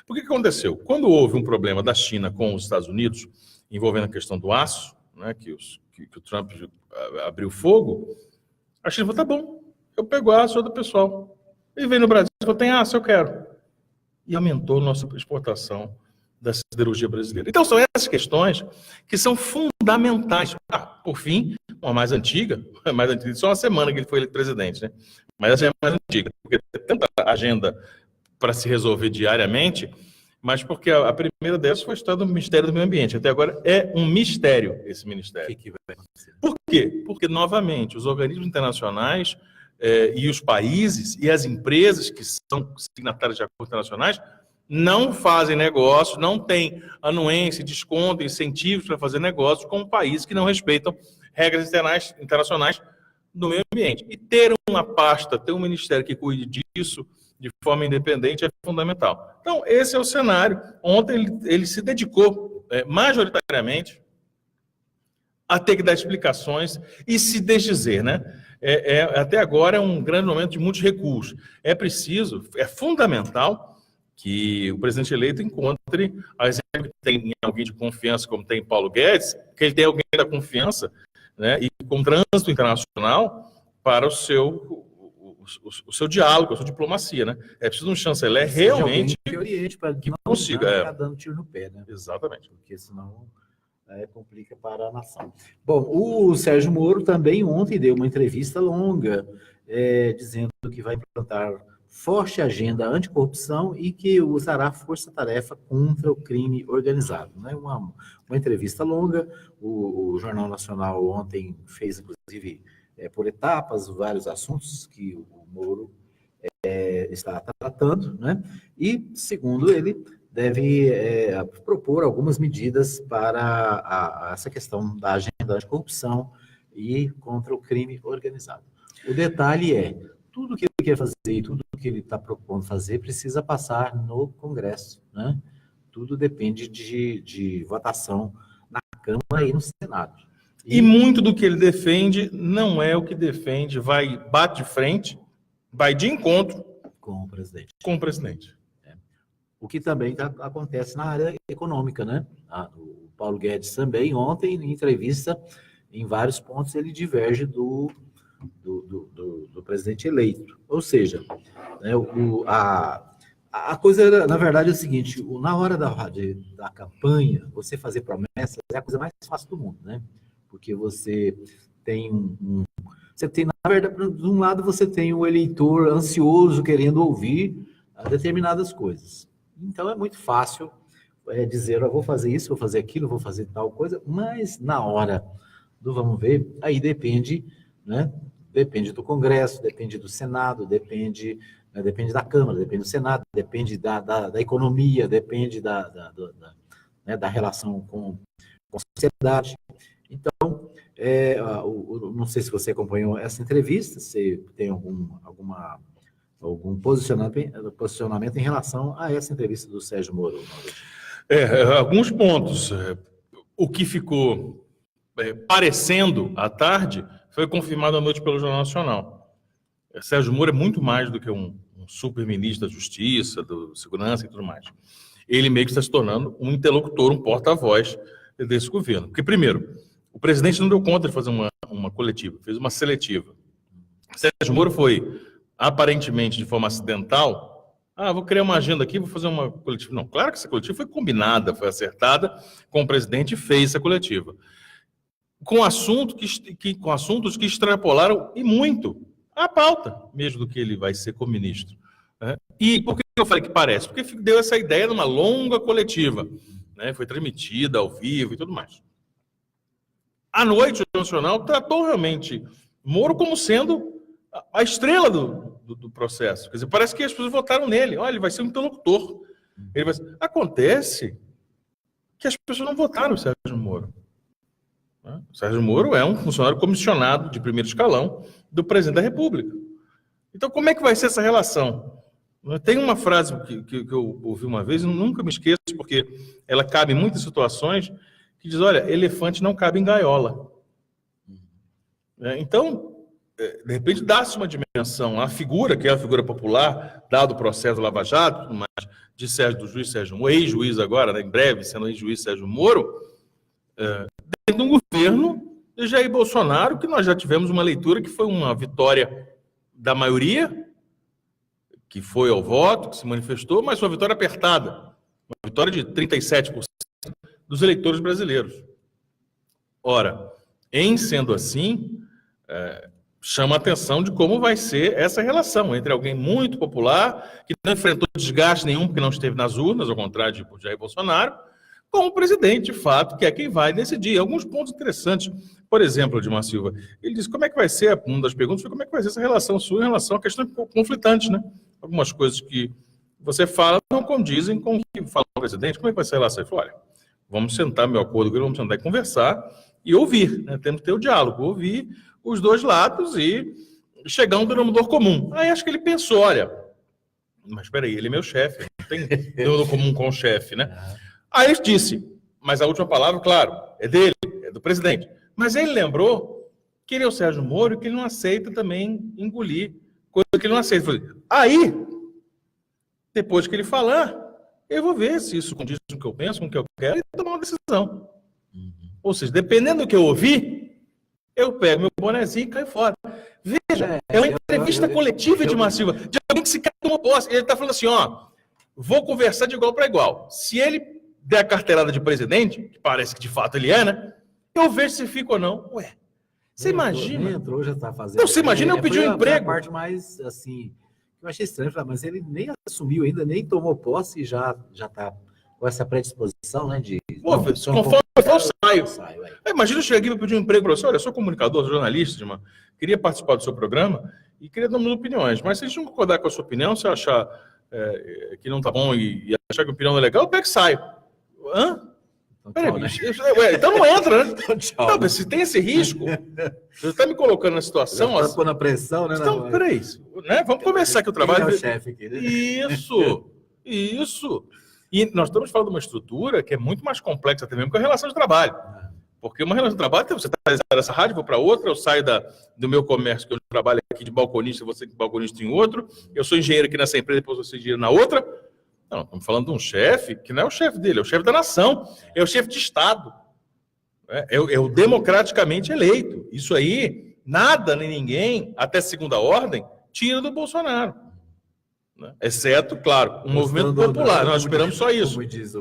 Por que aconteceu? Quando houve um problema da China com os Estados Unidos, envolvendo a questão do aço, né, que o Trump abriu fogo, a China falou: tá bom, eu pego aço do pessoal. E veio no Brasil e falou: tem aço, eu quero. E aumentou nossa exportação da siderurgia brasileira. Então, são essas questões que são fundamentais. Por fim, uma mais antiga, só uma semana que ele foi eleito presidente, né? Mas essa é a mais antiga, porque tem tanta agenda para se resolver diariamente, mas porque a primeira dessas foi a história do Ministério do Meio Ambiente. Até agora é um mistério esse ministério. O que vai acontecer? Por quê? Porque, novamente, os organismos internacionais e os países e as empresas que são signatárias de acordos internacionais não fazem negócios, não têm anuência, desconto, incentivos para fazer negócios com países que não respeitam regras internacionais do meio ambiente. E ter uma pasta, ter um ministério que cuide disso de forma independente é fundamental. Então, esse é o cenário. Ontem ele se dedicou majoritariamente a ter que dar explicações e se desdizer, né? Até agora é um grande momento de muitos recursos. É fundamental que o presidente eleito encontre, a exemplo que tem alguém de confiança, como tem Paulo Guedes, que ele tem alguém da confiança, né, e com trânsito internacional para o seu diálogo, a sua diplomacia, né? É preciso um chanceler realmente que oriente para que não consiga ficar dando tiro no pé, né? Exatamente. Porque senão complica para a nação. Bom, o Sérgio Moro também ontem deu uma entrevista longa, dizendo que vai implantar forte agenda anticorrupção e que usará força-tarefa contra o crime organizado. Né? Uma entrevista longa, o Jornal Nacional ontem fez, inclusive, por etapas, vários assuntos que o Moro está tratando, né? E, segundo ele, deve propor algumas medidas para essa questão da agenda anticorrupção e contra o crime organizado. O detalhe é: tudo que ele quer fazer e tudo que ele está propondo fazer precisa passar no Congresso, né? Tudo depende de votação na Câmara e no Senado. E muito do que ele defende não é o que defende, bate de frente, vai de encontro com o presidente. O que também acontece na área econômica, né? O Paulo Guedes também, ontem, em entrevista, em vários pontos, ele diverge do presidente eleito. Ou seja, né, a coisa, na verdade, é o seguinte: na hora da campanha, você fazer promessas é a coisa mais fácil do mundo, né? Porque você tem na verdade, de um lado você tem o eleitor ansioso querendo ouvir determinadas coisas. Então é muito fácil dizer: eu vou fazer isso, vou fazer aquilo, vou fazer tal coisa, mas na hora do vamos ver, aí depende, né? Depende do Congresso, depende do Senado, depende da Câmara, depende do Senado, depende da economia, depende da relação com a sociedade. Então, não sei se você acompanhou essa entrevista, se tem algum posicionamento em relação a essa entrevista do Sérgio Moro. Alguns pontos. O que ficou parecendo à tarde foi confirmado à noite pelo Jornal Nacional. Sérgio Moro é muito mais do que um super-ministro da Justiça, da Segurança e tudo mais. Ele meio que está se tornando um interlocutor, um porta-voz desse governo. Porque, primeiro, o presidente não deu conta de fazer uma coletiva, fez uma seletiva. Sérgio Moro foi, aparentemente, de forma acidental: vou criar uma agenda aqui, vou fazer uma coletiva. Não, claro que essa coletiva foi combinada, foi acertada com o presidente e fez essa coletiva. Com assuntos que extrapolaram, e muito, a pauta mesmo do que ele vai ser como ministro. Né? E por que eu falei que parece? Porque deu essa ideia numa longa coletiva, né? Foi transmitida ao vivo e tudo mais. À noite, o Nacional tratou realmente Moro como sendo a estrela do processo. Quer dizer, parece que as pessoas votaram nele. Olha, ele vai ser um interlocutor. Acontece que as pessoas não votaram no Sérgio Moro. O Sérgio Moro é um funcionário comissionado de primeiro escalão do presidente da República. Então, como é que vai ser essa relação? Tem uma frase que eu ouvi uma vez, e nunca me esqueço, porque ela cabe em muitas situações, que diz, olha, elefante não cabe em gaiola. Então, de repente, dá-se uma dimensão à figura, que é a figura popular, dado o processo do Lava Jato, tudo mais, do juiz Sérgio Moro, ex-juiz agora, né, em breve, sendo ex-juiz Sérgio Moro, dentro de um governo de Jair Bolsonaro, que nós já tivemos uma leitura que foi uma vitória da maioria, que foi ao voto, que se manifestou, mas uma vitória apertada, uma vitória de 37% dos eleitores brasileiros. Ora, em sendo assim, chama a atenção de como vai ser essa relação entre alguém muito popular, que não enfrentou desgaste nenhum, porque não esteve nas urnas, ao contrário de Jair Bolsonaro, com o presidente, de fato, que é quem vai decidir. Alguns pontos interessantes. Por exemplo, Dilma Silva, ele disse como é que vai ser, uma das perguntas foi como é que vai ser essa relação sua em relação à questão conflitante, né? Algumas coisas que você fala não condizem com o que fala o presidente. Como é que vai ser a relação? Ele falou, olha, vamos sentar, meu acordo, vamos sentar e conversar e ouvir, né? Temos que ter o diálogo, ouvir os dois lados e chegar a um denominador comum. Aí acho que ele pensou, olha, mas espera aí, ele é meu chefe, não tem denominador comum com o chefe, né? Aí ele disse, mas a última palavra, claro, é dele, é do presidente. Mas ele lembrou que ele é o Sérgio Moro e que ele não aceita também engolir coisa que ele não aceita. Falei, aí, depois que ele falar, eu vou ver se isso condiz com o que eu penso, com o que eu quero, e tomar uma decisão. Ou seja, dependendo do que eu ouvir, eu pego meu bonezinho e caio fora. Veja, é uma entrevista coletiva de Dilma Silva, de alguém que se tomou posse. Ele está falando assim, ó, vou conversar de igual para igual. Se ele der a carteirada de presidente, que parece que de fato ele é, né? Eu vejo se fica ou não. Ué, você imagina? Nem entrou, já tá fazendo. Não, você imagina eu pedir um emprego. A parte mais, assim, eu achei estranho, mas ele nem assumiu ainda, nem tomou posse e já tá com essa predisposição, né? Conforme eu saio. Imagina eu chegar aqui para pedir um emprego para você. Olha, eu sou comunicador, sou jornalista, irmã. Queria participar do seu programa e queria dar minhas opiniões. Mas se a gente não concordar com a sua opinião, se achar que não tá bom e achar que a opinião não é legal, eu pego e saio. Hã? Peraí, então não entra, né? Não, mas se tem esse risco, você está me colocando na situação. Está pondo a pressão, né? Então, peraí, né? Vamos começar aqui o trabalho. Quem é o chefe aqui, né? Isso. E nós estamos falando de uma estrutura que é muito mais complexa até mesmo que a relação de trabalho. Porque uma relação de trabalho, você está nessa rádio, vou para outra, eu saio do meu comércio, que eu trabalho aqui de balconista, você que é balconista em outro, eu sou engenheiro aqui nessa empresa, depois você é engenheiro na outra. Não, estamos falando de um chefe que não é o chefe dele, é o chefe da nação, é o chefe de Estado. É o democraticamente eleito. Isso aí, nada nem ninguém, até segunda ordem, tira do Bolsonaro. Né? Exceto, claro, um movimento popular. Nós esperamos só isso. Como diz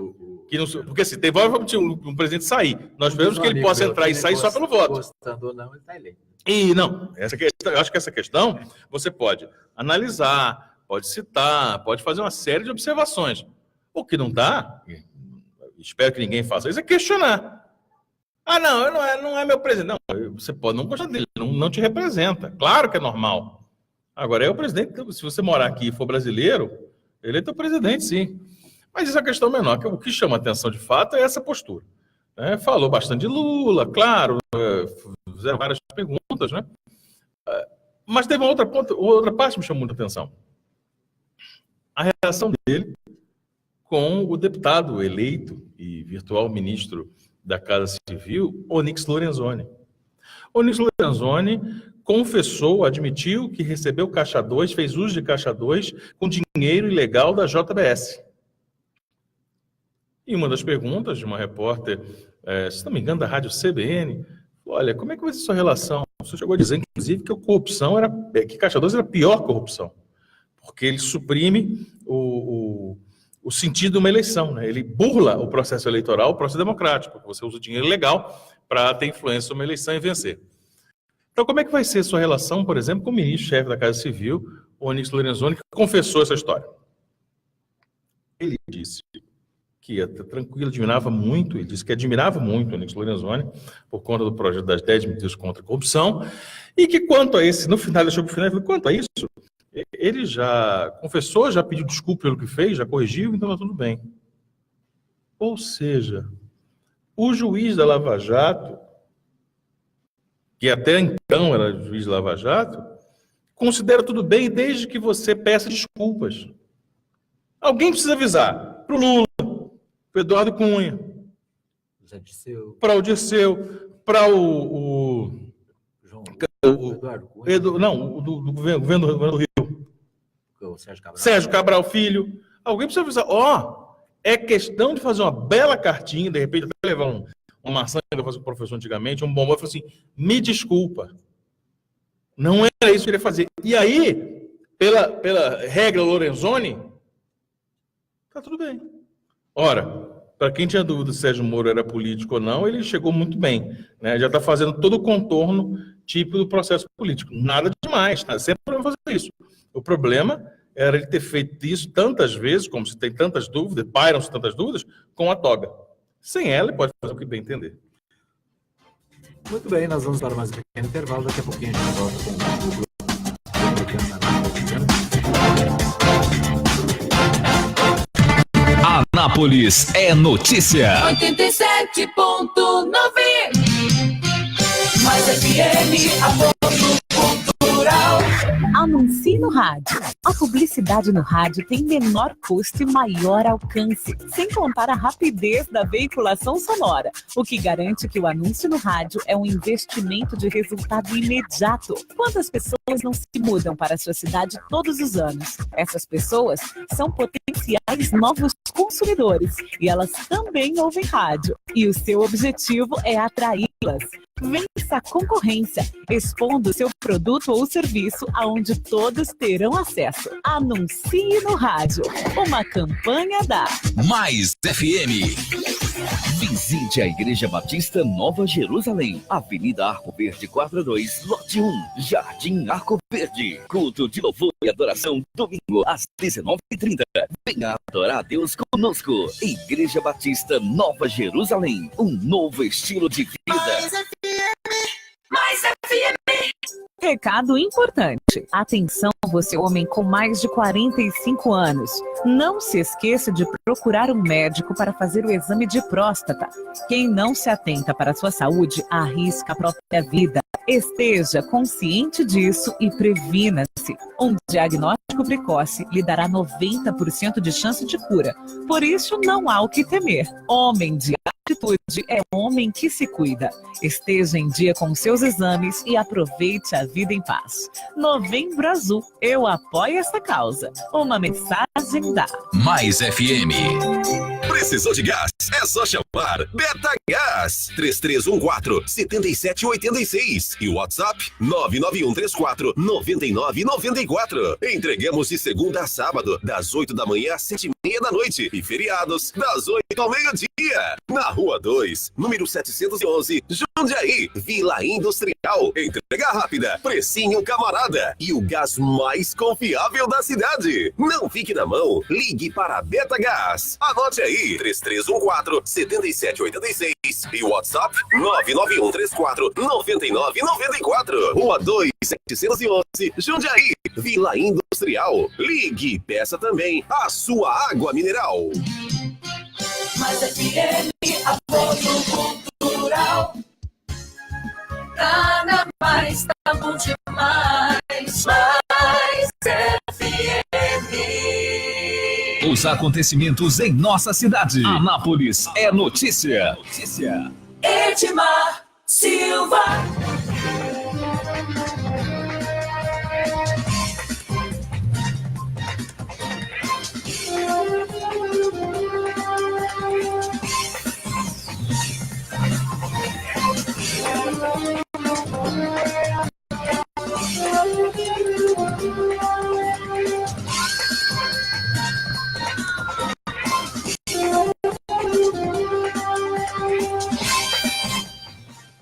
porque assim, tem um presidente sair. Nós esperamos que ele possa entrar e sair só pelo voto. Gostando ou não, ele está eleito. E não, eu acho que essa questão você pode analisar, pode citar, pode fazer uma série de observações. O que não dá, espero que ninguém faça isso, é questionar. Ah, não é meu presidente. Não, você pode não gostar dele, não te representa. Claro que é normal. Agora, é o presidente, se você morar aqui e for brasileiro, ele é teu presidente, sim. Mas isso é uma questão menor. O que chama atenção, de fato, é essa postura. Falou bastante de Lula, claro, fizeram várias perguntas, né? Mas teve uma outra parte que me chamou muita atenção. A relação dele com o deputado eleito e virtual ministro da Casa Civil, Onyx Lorenzoni. Onyx Lorenzoni confessou, admitiu que recebeu Caixa 2, fez uso de Caixa 2 com dinheiro ilegal da JBS. E uma das perguntas de uma repórter, se não me engano, da rádio CBN, olha, como é que vai ser a sua relação? Você chegou a dizer, inclusive, que Caixa 2 era a pior corrupção, porque ele suprime o sentido de uma eleição, né? Ele burla o processo eleitoral, o processo democrático, porque você usa o dinheiro legal para ter influência sobre uma eleição e vencer. Então, como é que vai ser a sua relação, por exemplo, com o ministro-chefe da Casa Civil, Onyx Lorenzoni, que confessou essa história. Ele disse que ia tranquilo, admirava muito, ele disse que admirava muito o Onyx Lorenzoni por conta do projeto das 10 medidas contra a corrupção, e que quanto a esse, no final, ele chegou pro final e falou, quanto a isso, ele já confessou, já pediu desculpa pelo que fez, já corrigiu, então tá tudo bem. Ou seja, o juiz da Lava Jato, que até então era juiz da Lava Jato, considera tudo bem desde que você peça desculpas. Alguém precisa avisar para o Lula, para o Eduardo Cunha, para o Dirceu, para o Eduardo Cunha. do governo do Rio. O Sérgio Cabral. Sérgio Cabral Filho. Alguém precisa avisar. É questão de fazer uma bela cartinha, de repente até levar uma maçã que eu fazia com o professor antigamente, um bombom, e falar assim, me desculpa. Não era isso que ele ia fazer. E aí, pela regra Lorenzoni, tá tudo bem. Ora, para quem tinha dúvida se Sérgio Moro era político ou não, ele chegou muito bem. Né? Já está fazendo todo o contorno típico do processo político. Nada demais, tá? Sempre vai fazer isso. O problema era ele ter feito isso tantas vezes, como se tem tantas dúvidas, pairam-se tantas dúvidas, com a toga. Sem ela, ele pode fazer o que bem entender. Muito bem, nós vamos para mais um pequeno intervalo. Daqui a pouquinho a gente volta com o programa Anápolis é notícia. 87.9 Mais FM, apoio cultural. Anuncie no rádio. A publicidade no rádio tem menor custo e maior alcance, sem contar a rapidez da veiculação sonora, o que garante que o anúncio no rádio é um investimento de resultado imediato. Quantas pessoas não se mudam para a sua cidade todos os anos? Essas pessoas são potenciais novos consumidores e elas também ouvem rádio. E o seu objetivo é atraí-las. Vença a concorrência, expondo seu produto ou serviço aonde todos terão acesso. Anuncie no rádio. Uma campanha da Mais FM. Visite a Igreja Batista Nova Jerusalém, Avenida Arco Verde 42, Lote 1, Jardim Arco Verde. Culto de louvor e adoração, domingo às 19h30. Venha adorar a Deus conosco. Igreja Batista Nova Jerusalém, um novo estilo de vida. Mais FM. Recado importante. Atenção, você homem com mais de 45 anos. Não se esqueça de procurar um médico para fazer o exame de próstata. Quem não se atenta para a sua saúde, arrisca a própria vida. Esteja consciente disso e previna-se. Um diagnóstico precoce lhe dará 90% de chance de cura. Por isso, não há o que temer. Homem de atitude é homem que se cuida. Esteja em dia com seus exames e aproveite a vida em paz. Novembro Azul, eu apoio essa causa. Uma mensagem da Mais FM. Precisou de gás? É só chamar Beta Gás 3314-7786 e o WhatsApp 99134-9994. Entregamos de segunda a sábado, das 8 da manhã às 7h30 da noite e feriados das 8 ao meio-dia. Na Rua 2, número 711, Jundiaí, Vila Industrial. Entrega rápida, precinho camarada e o gás mais confiável da cidade. Não fique na mão, ligue para a Beta Gás. Anote aí, 3314-7786 e o WhatsApp 99134-9994. Rua 2, 711, Jundiaí, Vila Industrial. Ligue e peça também a sua água mineral. Mais FM, apoio cultural. Tá mais, tá bom demais. Mais FM. Os acontecimentos em nossa cidade. Anápolis é notícia. Edmar Silva.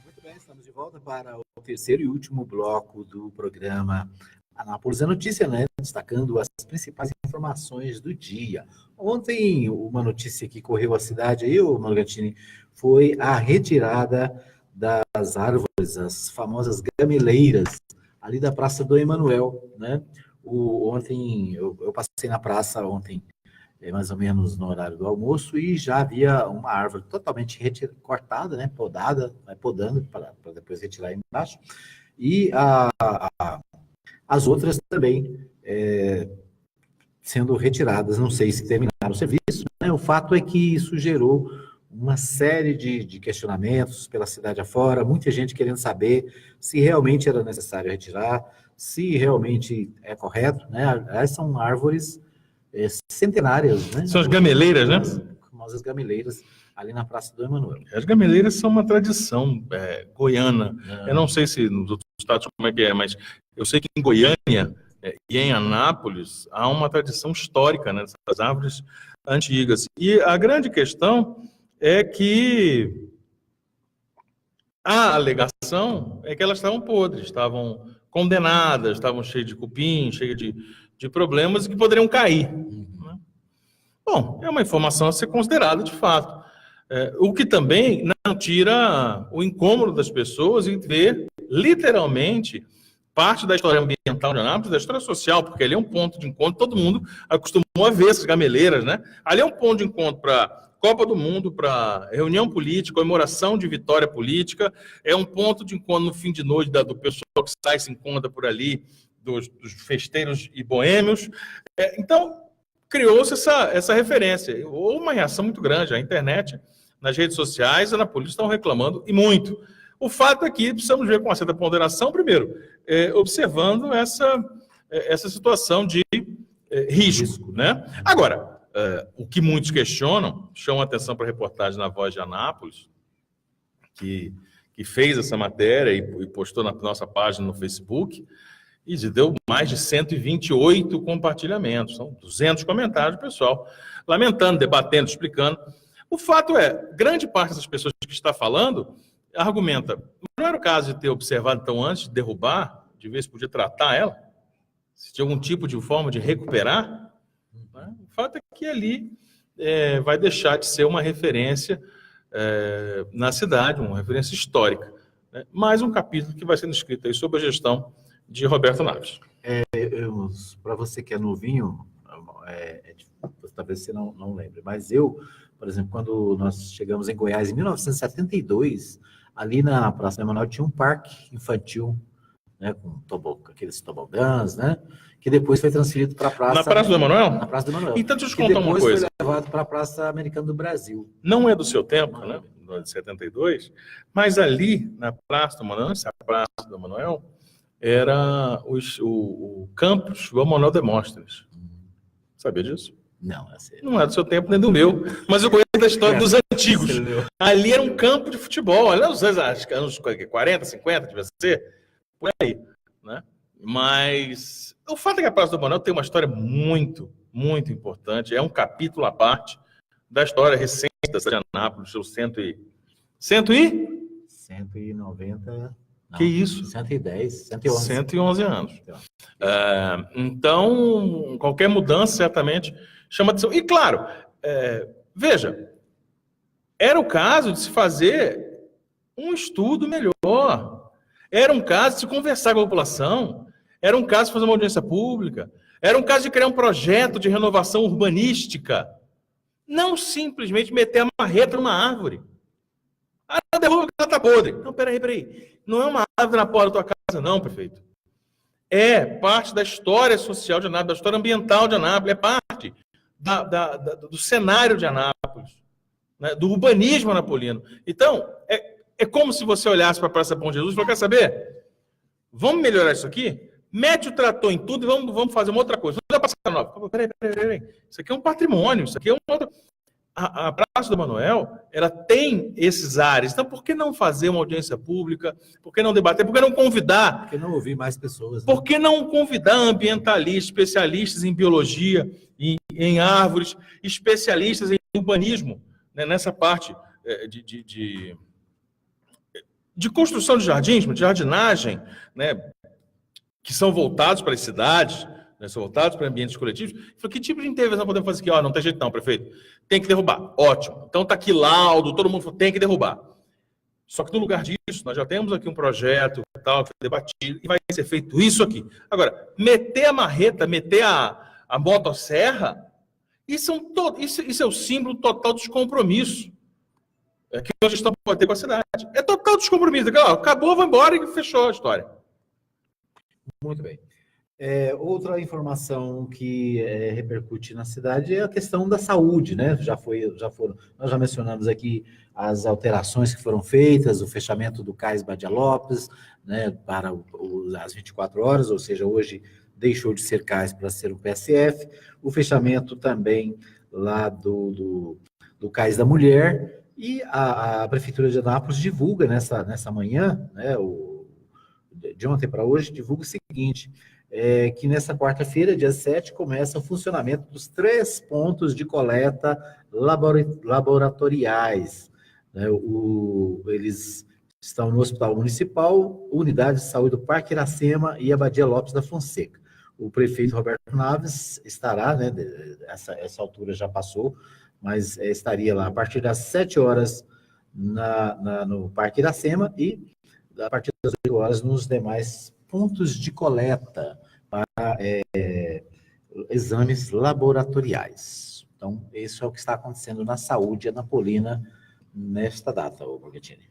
Muito bem, estamos de volta para o terceiro e último bloco do programa Anápolis é notícia, né? Destacando as principais informações do dia. Ontem, uma notícia que correu a cidade aí, o Morgantini, foi a retirada das árvores, as famosas gameleiras, ali da Praça do Emanuel, né? Ontem, eu passei na praça ontem, mais ou menos no horário do almoço, e já havia uma árvore totalmente cortada, né? Podada, vai podando para depois retirar embaixo. E as outras também sendo retiradas, não sei se terminaram o serviço, né? O fato é que isso gerou uma série de questionamentos pela cidade afora, muita gente querendo saber se realmente era necessário retirar, se realmente é correto, né? Aliás, são árvores centenárias, né? São as gameleiras, né? As famosas gameleiras, ali na Praça do Emanuel. As gameleiras são uma tradição goiana. Eu não sei se nos outros estados como é que é, mas eu sei que em Goiânia e em Anápolis há uma tradição histórica, né, dessas árvores antigas. E a grande questão é que a alegação é que elas estavam podres, estavam condenadas, estavam cheias de cupim, cheias de problemas e que poderiam cair. Né? Bom, é uma informação a ser considerada de fato. O que também não tira o incômodo das pessoas em ver, literalmente, parte da história ambiental de Anápolis, da história social, porque ali é um ponto de encontro, todo mundo acostumou a ver essas gameleiras, né? Ali é um ponto de encontro para Copa do Mundo, para reunião política, comemoração de vitória política, é um ponto de encontro no fim de noite do pessoal que sai, se encontra por ali, dos festeiros e boêmios. Então, criou-se essa referência. Houve uma reação muito grande. A internet, nas redes sociais, a polícia estão reclamando, e muito. O fato é que precisamos ver com uma certa ponderação, primeiro, observando essa situação de risco, né? Agora, o que muitos questionam, chamam a atenção para a reportagem na Voz de Anápolis, que fez essa matéria e postou na nossa página no Facebook, e deu mais de 128 compartilhamentos, são 200 comentários, pessoal, lamentando, debatendo, explicando. O fato é, grande parte dessas pessoas que está falando argumenta, não era o caso de ter observado então antes de derrubar, de ver se podia tratar ela, se tinha algum tipo de forma de recuperar, né? O fato é que ali vai deixar de ser uma referência na cidade, uma referência histórica, né? Mais um capítulo que vai sendo escrito aí sobre a gestão de Roberto Naves. Para você que é novinho, talvez você não lembre, mas eu, por exemplo, quando nós chegamos em Goiás em 1972, ali na Praça do Emanuel tinha um parque infantil, né, com aqueles tobogãs, né, que depois foi transferido para a Praça... Na Praça do Emanuel? Na Praça do Emanuel. Então, deixa eu te contar uma coisa. Depois foi levado para a Praça Americana do Brasil. Não é do seu tempo, né, de 72, mas ali, na Praça do Emanuel, essa Praça do Emanuel, era o campus do Manuel Demóstenes. Sabia disso? Não, é sério. Não é do seu tempo nem do meu, mas eu conheço da história dos antigos. Ali era um campo de futebol, olha, acho que anos 40, 50, devia ser, por aí, né? Mas o fato é que a Praça do Manuel tem uma história muito, muito importante, é um capítulo à parte da história recente da cidade de Anápolis, seus 190... Que isso? 110, 111. 111 anos. Então, qualquer mudança certamente chama atenção. E, claro, veja, era o caso de se fazer um estudo melhor. Era um caso de se conversar com a população. Era um caso de fazer uma audiência pública. Era um caso de criar um projeto de renovação urbanística. Não simplesmente meter a marreta numa árvore. Derruba que ela está podre. Não, peraí. Não é uma árvore na porta da tua casa, não, prefeito. É parte da história social de Anápolis, da história ambiental de Anápolis, é parte do cenário de Anápolis, né, do urbanismo anapolino. Então, é como se você olhasse para a Praça Bom Jesus e falasse, quer saber? Vamos melhorar isso aqui? Mete o trator em tudo e vamos fazer uma outra coisa. Vamos passar nova. Peraí. Isso aqui é um patrimônio, isso aqui é um outro... A Praça do Emanuel, ela tem esses ares. Então, por que não fazer uma audiência pública? Por que não debater? Por que não convidar? Por que não ouvir mais pessoas? Né? Por que não convidar ambientalistas, especialistas em biologia, em árvores, especialistas em urbanismo, né, nessa parte de construção de jardins, de jardinagem, né, que são voltados para as cidades, né, são voltados para ambientes coletivos. Ele falou, que tipo de intervenção podemos fazer aqui? Não tem jeito não, prefeito. Tem que derrubar. Ótimo. Então está aqui laudo, todo mundo falou, tem que derrubar. Só que no lugar disso, nós já temos aqui um projeto tal, que foi debatido, e vai ser feito isso aqui. Agora, meter a marreta, meter a motosserra, isso é o símbolo total de descompromisso que a gestão pode ter com a cidade. É total descompromisso. Acabou, vai embora e fechou a história. Muito bem. Outra informação que repercute na cidade é a questão da saúde, né? Nós já mencionamos aqui as alterações que foram feitas, o fechamento do Cais Badia Lopes, né, para as 24 horas, ou seja, hoje deixou de ser Cais para ser o PSF, o fechamento também lá do Cais da Mulher, e a Prefeitura de Anápolis divulga nessa manhã, né, de ontem para hoje, divulga o seguinte, que nessa quarta-feira, dia 7, começa o funcionamento dos 3 pontos de coleta laboratoriais. Né? Eles estão no Hospital Municipal, Unidade de Saúde do Parque Iracema e Abadia Lopes da Fonseca. O prefeito Roberto Naves estará, né, essa altura já passou, mas estaria lá a partir das 7 horas no Parque Iracema e a partir das 8 horas nos demais pontos de coleta para exames laboratoriais. Então, isso é o que está acontecendo na saúde anapolina nesta data, Borghettini.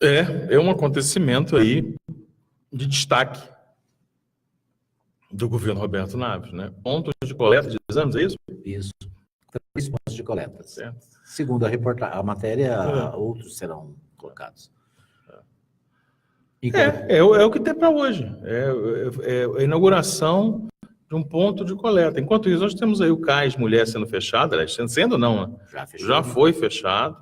É um acontecimento aí de destaque do governo Roberto Naves, né? Pontos de coleta de exames, é isso? Isso. 3 pontos de coleta. Segundo a matéria, outros serão colocados. É o que tem para hoje. É a inauguração de um ponto de coleta. Enquanto isso, nós temos aí o Cais Mulher sendo fechado, sendo não, né? Já foi fechado.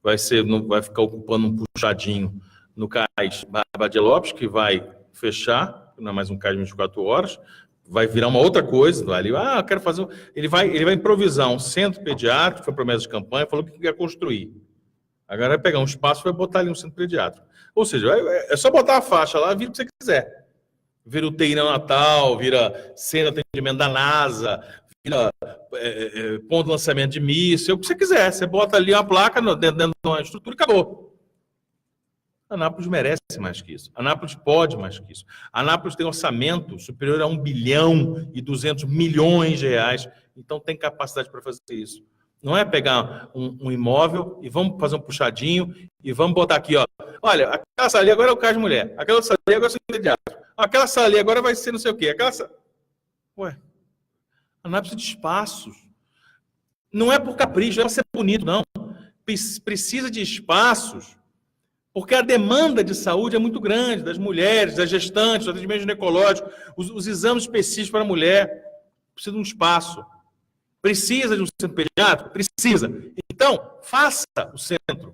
Vai ficar ocupando um puxadinho no Cais Badia Lopes, que vai fechar, não é mais um Cais de 24 horas, vai virar uma outra coisa. Quero fazer. Ele vai improvisar um centro pediátrico, foi promessa de campanha, falou que quer construir. Agora vai pegar um espaço e vai botar ali um centro pediátrico. Ou seja, é só botar a faixa lá, vira o que você quiser. Vira UTI neonatal, vira centro de atendimento da NASA, vira ponto de lançamento de míssil, o que você quiser. Você bota ali uma placa dentro de uma estrutura e acabou. Anápolis merece mais que isso. Anápolis pode mais que isso. Anápolis tem orçamento superior a 1,2 bilhão, então tem capacidade para fazer isso. Não é pegar um imóvel e vamos fazer um puxadinho e vamos botar aqui, ó. Olha, aquela sala ali agora é o Cais Mulher. Aquela sala ali agora é o centro pediátrico. Aquela sala ali agora vai ser não sei o quê. Anápolis de espaços. Não é por capricho, não é para ser bonito, não. Precisa de espaços, porque a demanda de saúde é muito grande, das mulheres, das gestantes, do atendimento ginecológico, os exames específicos para a mulher. Precisa de um espaço. Precisa de um centro pediátrico? Precisa. Então, faça o centro.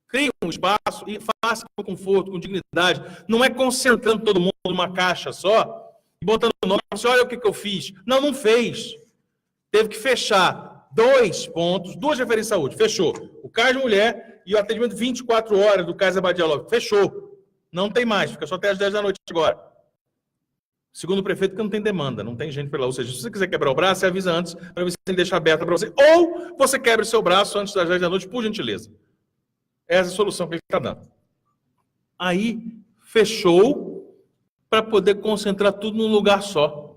Crie um espaço e faça com conforto, com dignidade. Não é concentrando todo mundo numa caixa só e botando o nome. Olha o que eu fiz. Não fez. Teve que fechar 2 pontos, 2 referências de saúde. Fechou. O Cais Mulher e o atendimento 24 horas do Cais Badia Lopes. Fechou. Não tem mais. Fica só até às 10 da noite agora. Segundo o prefeito, que não tem demanda, não tem gente para lá. Ou seja, se você quiser quebrar o braço, você avisa antes, para ver se ele deixa aberta para você. Ou você quebra o seu braço antes das 10 da noite, por gentileza. Essa é a solução que ele está dando. Aí, fechou para poder concentrar tudo num lugar só.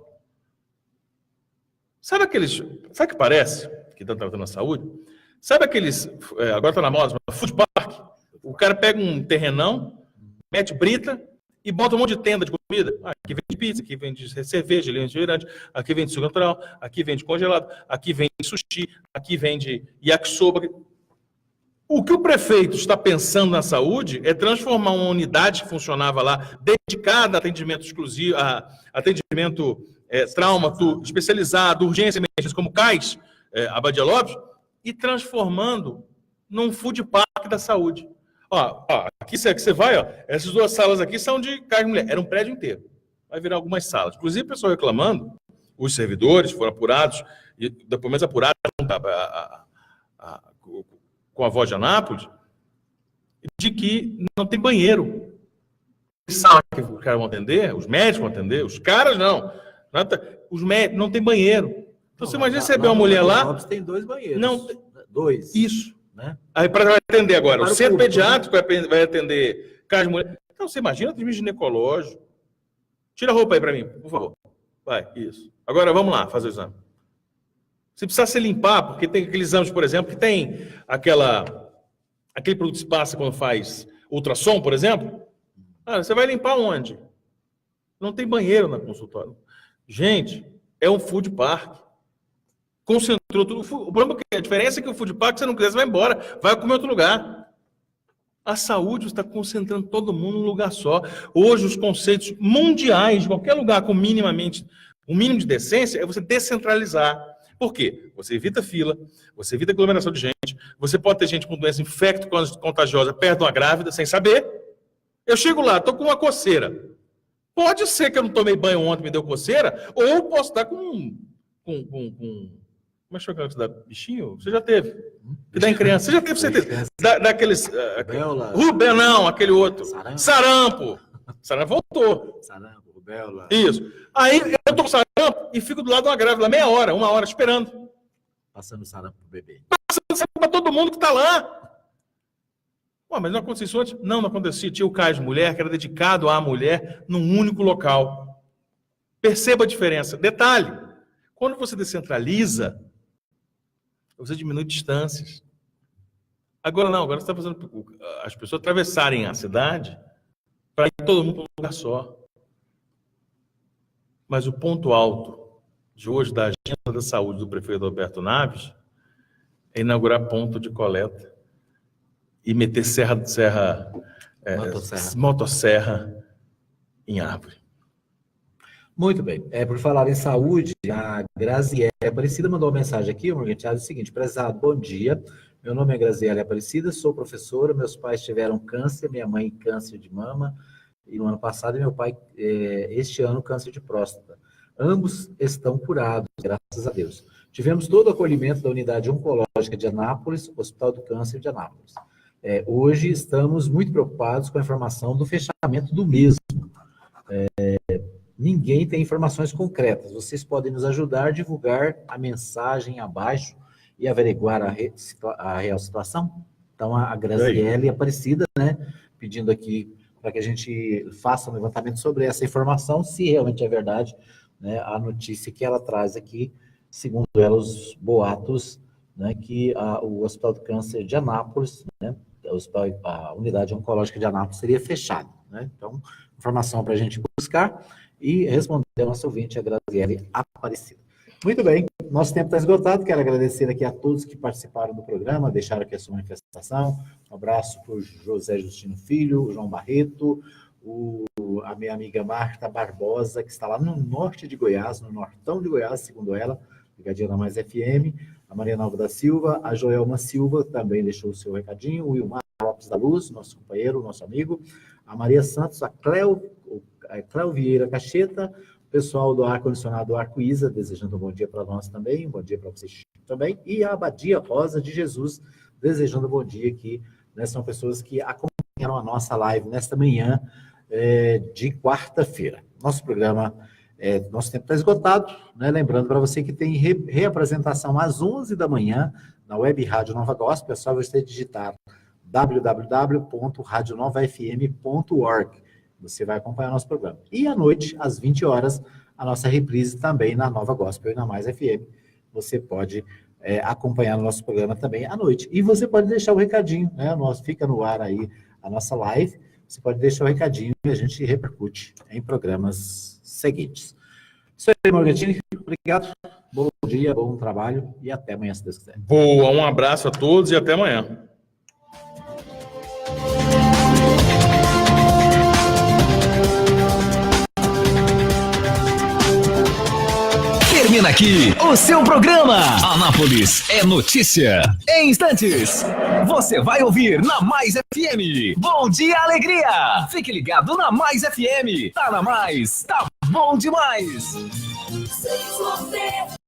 Sabe o que parece? Que estão tratando a saúde? Sabe aqueles... agora está na moda, food park. O cara pega um terrenão, mete brita, e bota um monte de tenda de comida. Aqui vende pizza, aqui vende cerveja, linha de refrigerante, aqui vende suco natural, aqui vende congelado, aqui vende sushi, aqui vende yakisoba. O que o prefeito está pensando na saúde é transformar uma unidade que funcionava lá, dedicada a atendimento exclusivo, a atendimento trauma especializado, urgência e emergência, como Cais Badia Lopes, e transformando num food park da saúde. Aqui você vai, essas 2 salas aqui são de Cais Mulher. Era um prédio inteiro. Vai virar algumas salas. Inclusive, o pessoal reclamando, os servidores foram apurados, e depois mais apurados com a Voz de Anápolis, de que não tem banheiro. sala que os caras vão atender, os médicos vão atender, os caras não. Os médicos não tem banheiro. Então você imagina receber uma mulher lá. Tem 2 banheiros. Não, 2. Isso. Né? Aí vai atender agora. Para o o centro público, pediátrico vai atender caso de mulher. Então você imagina o ginecológico. Tira a roupa aí para mim, por favor. Vai, isso. Agora vamos lá fazer o exame. Se precisar se limpar, porque tem aqueles exames, por exemplo, que tem aquele produto que se passa quando faz ultrassom, por exemplo. Você vai limpar onde? Não tem banheiro na consultório. Gente, é um food park. Concentrou tudo. O problema é que a diferença é que o food park, se você não quiser, você vai embora. Vai comer em outro lugar. A saúde está concentrando todo mundo num lugar só. Hoje, os conceitos mundiais, de qualquer lugar com minimamente um mínimo de decência, é você descentralizar. Por quê? Você evita fila, você evita aglomeração de gente, você pode ter gente com doença infecto-contagiosa perto de uma grávida, sem saber. Eu chego lá, estou com uma coceira. Pode ser que eu não tomei banho ontem, me deu coceira, ou eu posso estar com como é chocante da bichinho? Você já teve. Que dá em criança. Você já teve certeza. Daqueles. Rubéola, não, aquele outro. Sarampo. Sarampo voltou. Sarampo, rubéola. Isso. Aí eu tô com sarampo e fico do lado de uma grávida, meia hora, 1 hora, esperando. Passando sarampo pro bebê. Passando sarampo para todo mundo que tá lá. Ué, mas não aconteceu isso antes? Não acontecia. Tinha o CAIS de mulher, que era dedicado à mulher num único local. Perceba a diferença. Detalhe. Quando você descentraliza, você diminui distâncias. Agora não, agora você está fazendo as pessoas atravessarem a cidade para ir todo mundo para um lugar só. Mas o ponto alto de hoje da agenda da saúde do prefeito Alberto Naves é inaugurar ponto de coleta e meter motosserra em árvore. Muito bem. Por falar em saúde, a Graziele Aparecida mandou uma mensagem aqui, Morgantiado, é o seguinte: prezado, bom dia. Meu nome é Graziele Aparecida, sou professora, meus pais tiveram câncer, minha mãe câncer de mama, e no ano passado, meu pai, este ano, câncer de próstata. Ambos estão curados, graças a Deus. Tivemos todo o acolhimento da unidade oncológica de Anápolis, Hospital do Câncer de Anápolis. Hoje estamos muito preocupados com a informação do fechamento do mesmo. Ninguém tem informações concretas. Vocês podem nos ajudar a divulgar a mensagem abaixo e averiguar a real situação? Então, a Graziele Aparecida, né, pedindo aqui para que a gente faça um levantamento sobre essa informação, se realmente é verdade, né, a notícia que ela traz aqui, segundo ela, os boatos, né, que o Hospital do Câncer de Anápolis, né, a unidade oncológica de Anápolis seria fechada. Né? Então, informação para a gente buscar e responder ao nosso ouvinte, a Graziele Aparecida. Muito bem, nosso tempo está esgotado. Quero agradecer aqui a todos que participaram do programa, deixaram aqui a sua manifestação. Um abraço para o José Justino Filho, o João Barreto, a minha amiga Marta Barbosa, que está lá no norte de Goiás, no nortão de Goiás, segundo ela, ligadinha da Mais FM, a Maria Nova da Silva, a Joelma Silva também deixou o seu recadinho, o Wilmar Lopes da Luz, nosso companheiro, nosso amigo, a Maria Santos, a Cléo Vieira Cacheta, o pessoal do ar-condicionado Arco-Isa, desejando um bom dia para nós também, um bom dia para vocês também, e a Abadia Rosa de Jesus, desejando um bom dia aqui, né, são pessoas que acompanharam a nossa live nesta manhã de quarta-feira. Nosso programa, nosso tempo está esgotado, né, lembrando para você que tem reapresentação às 11 da manhã, na Web Rádio Nova Gospel, é só você digitar www.radionovafm.org. Você vai acompanhar nosso programa. E à noite, às 20 horas, a nossa reprise também na Nova Gospel e na Mais FM. Você pode acompanhar o nosso programa também à noite. E você pode deixar o recadinho, né? Fica no ar aí a nossa live. Você pode deixar o recadinho e a gente repercute em programas seguintes. Isso aí, Morgatini. Obrigado. Bom dia, bom trabalho e até amanhã, se Deus quiser. Boa, um abraço a todos e até amanhã. Termina aqui o seu programa. Anápolis é notícia. Em instantes, você vai ouvir na Mais FM. Bom dia, alegria. Fique ligado na Mais FM. Tá na Mais, tá bom demais.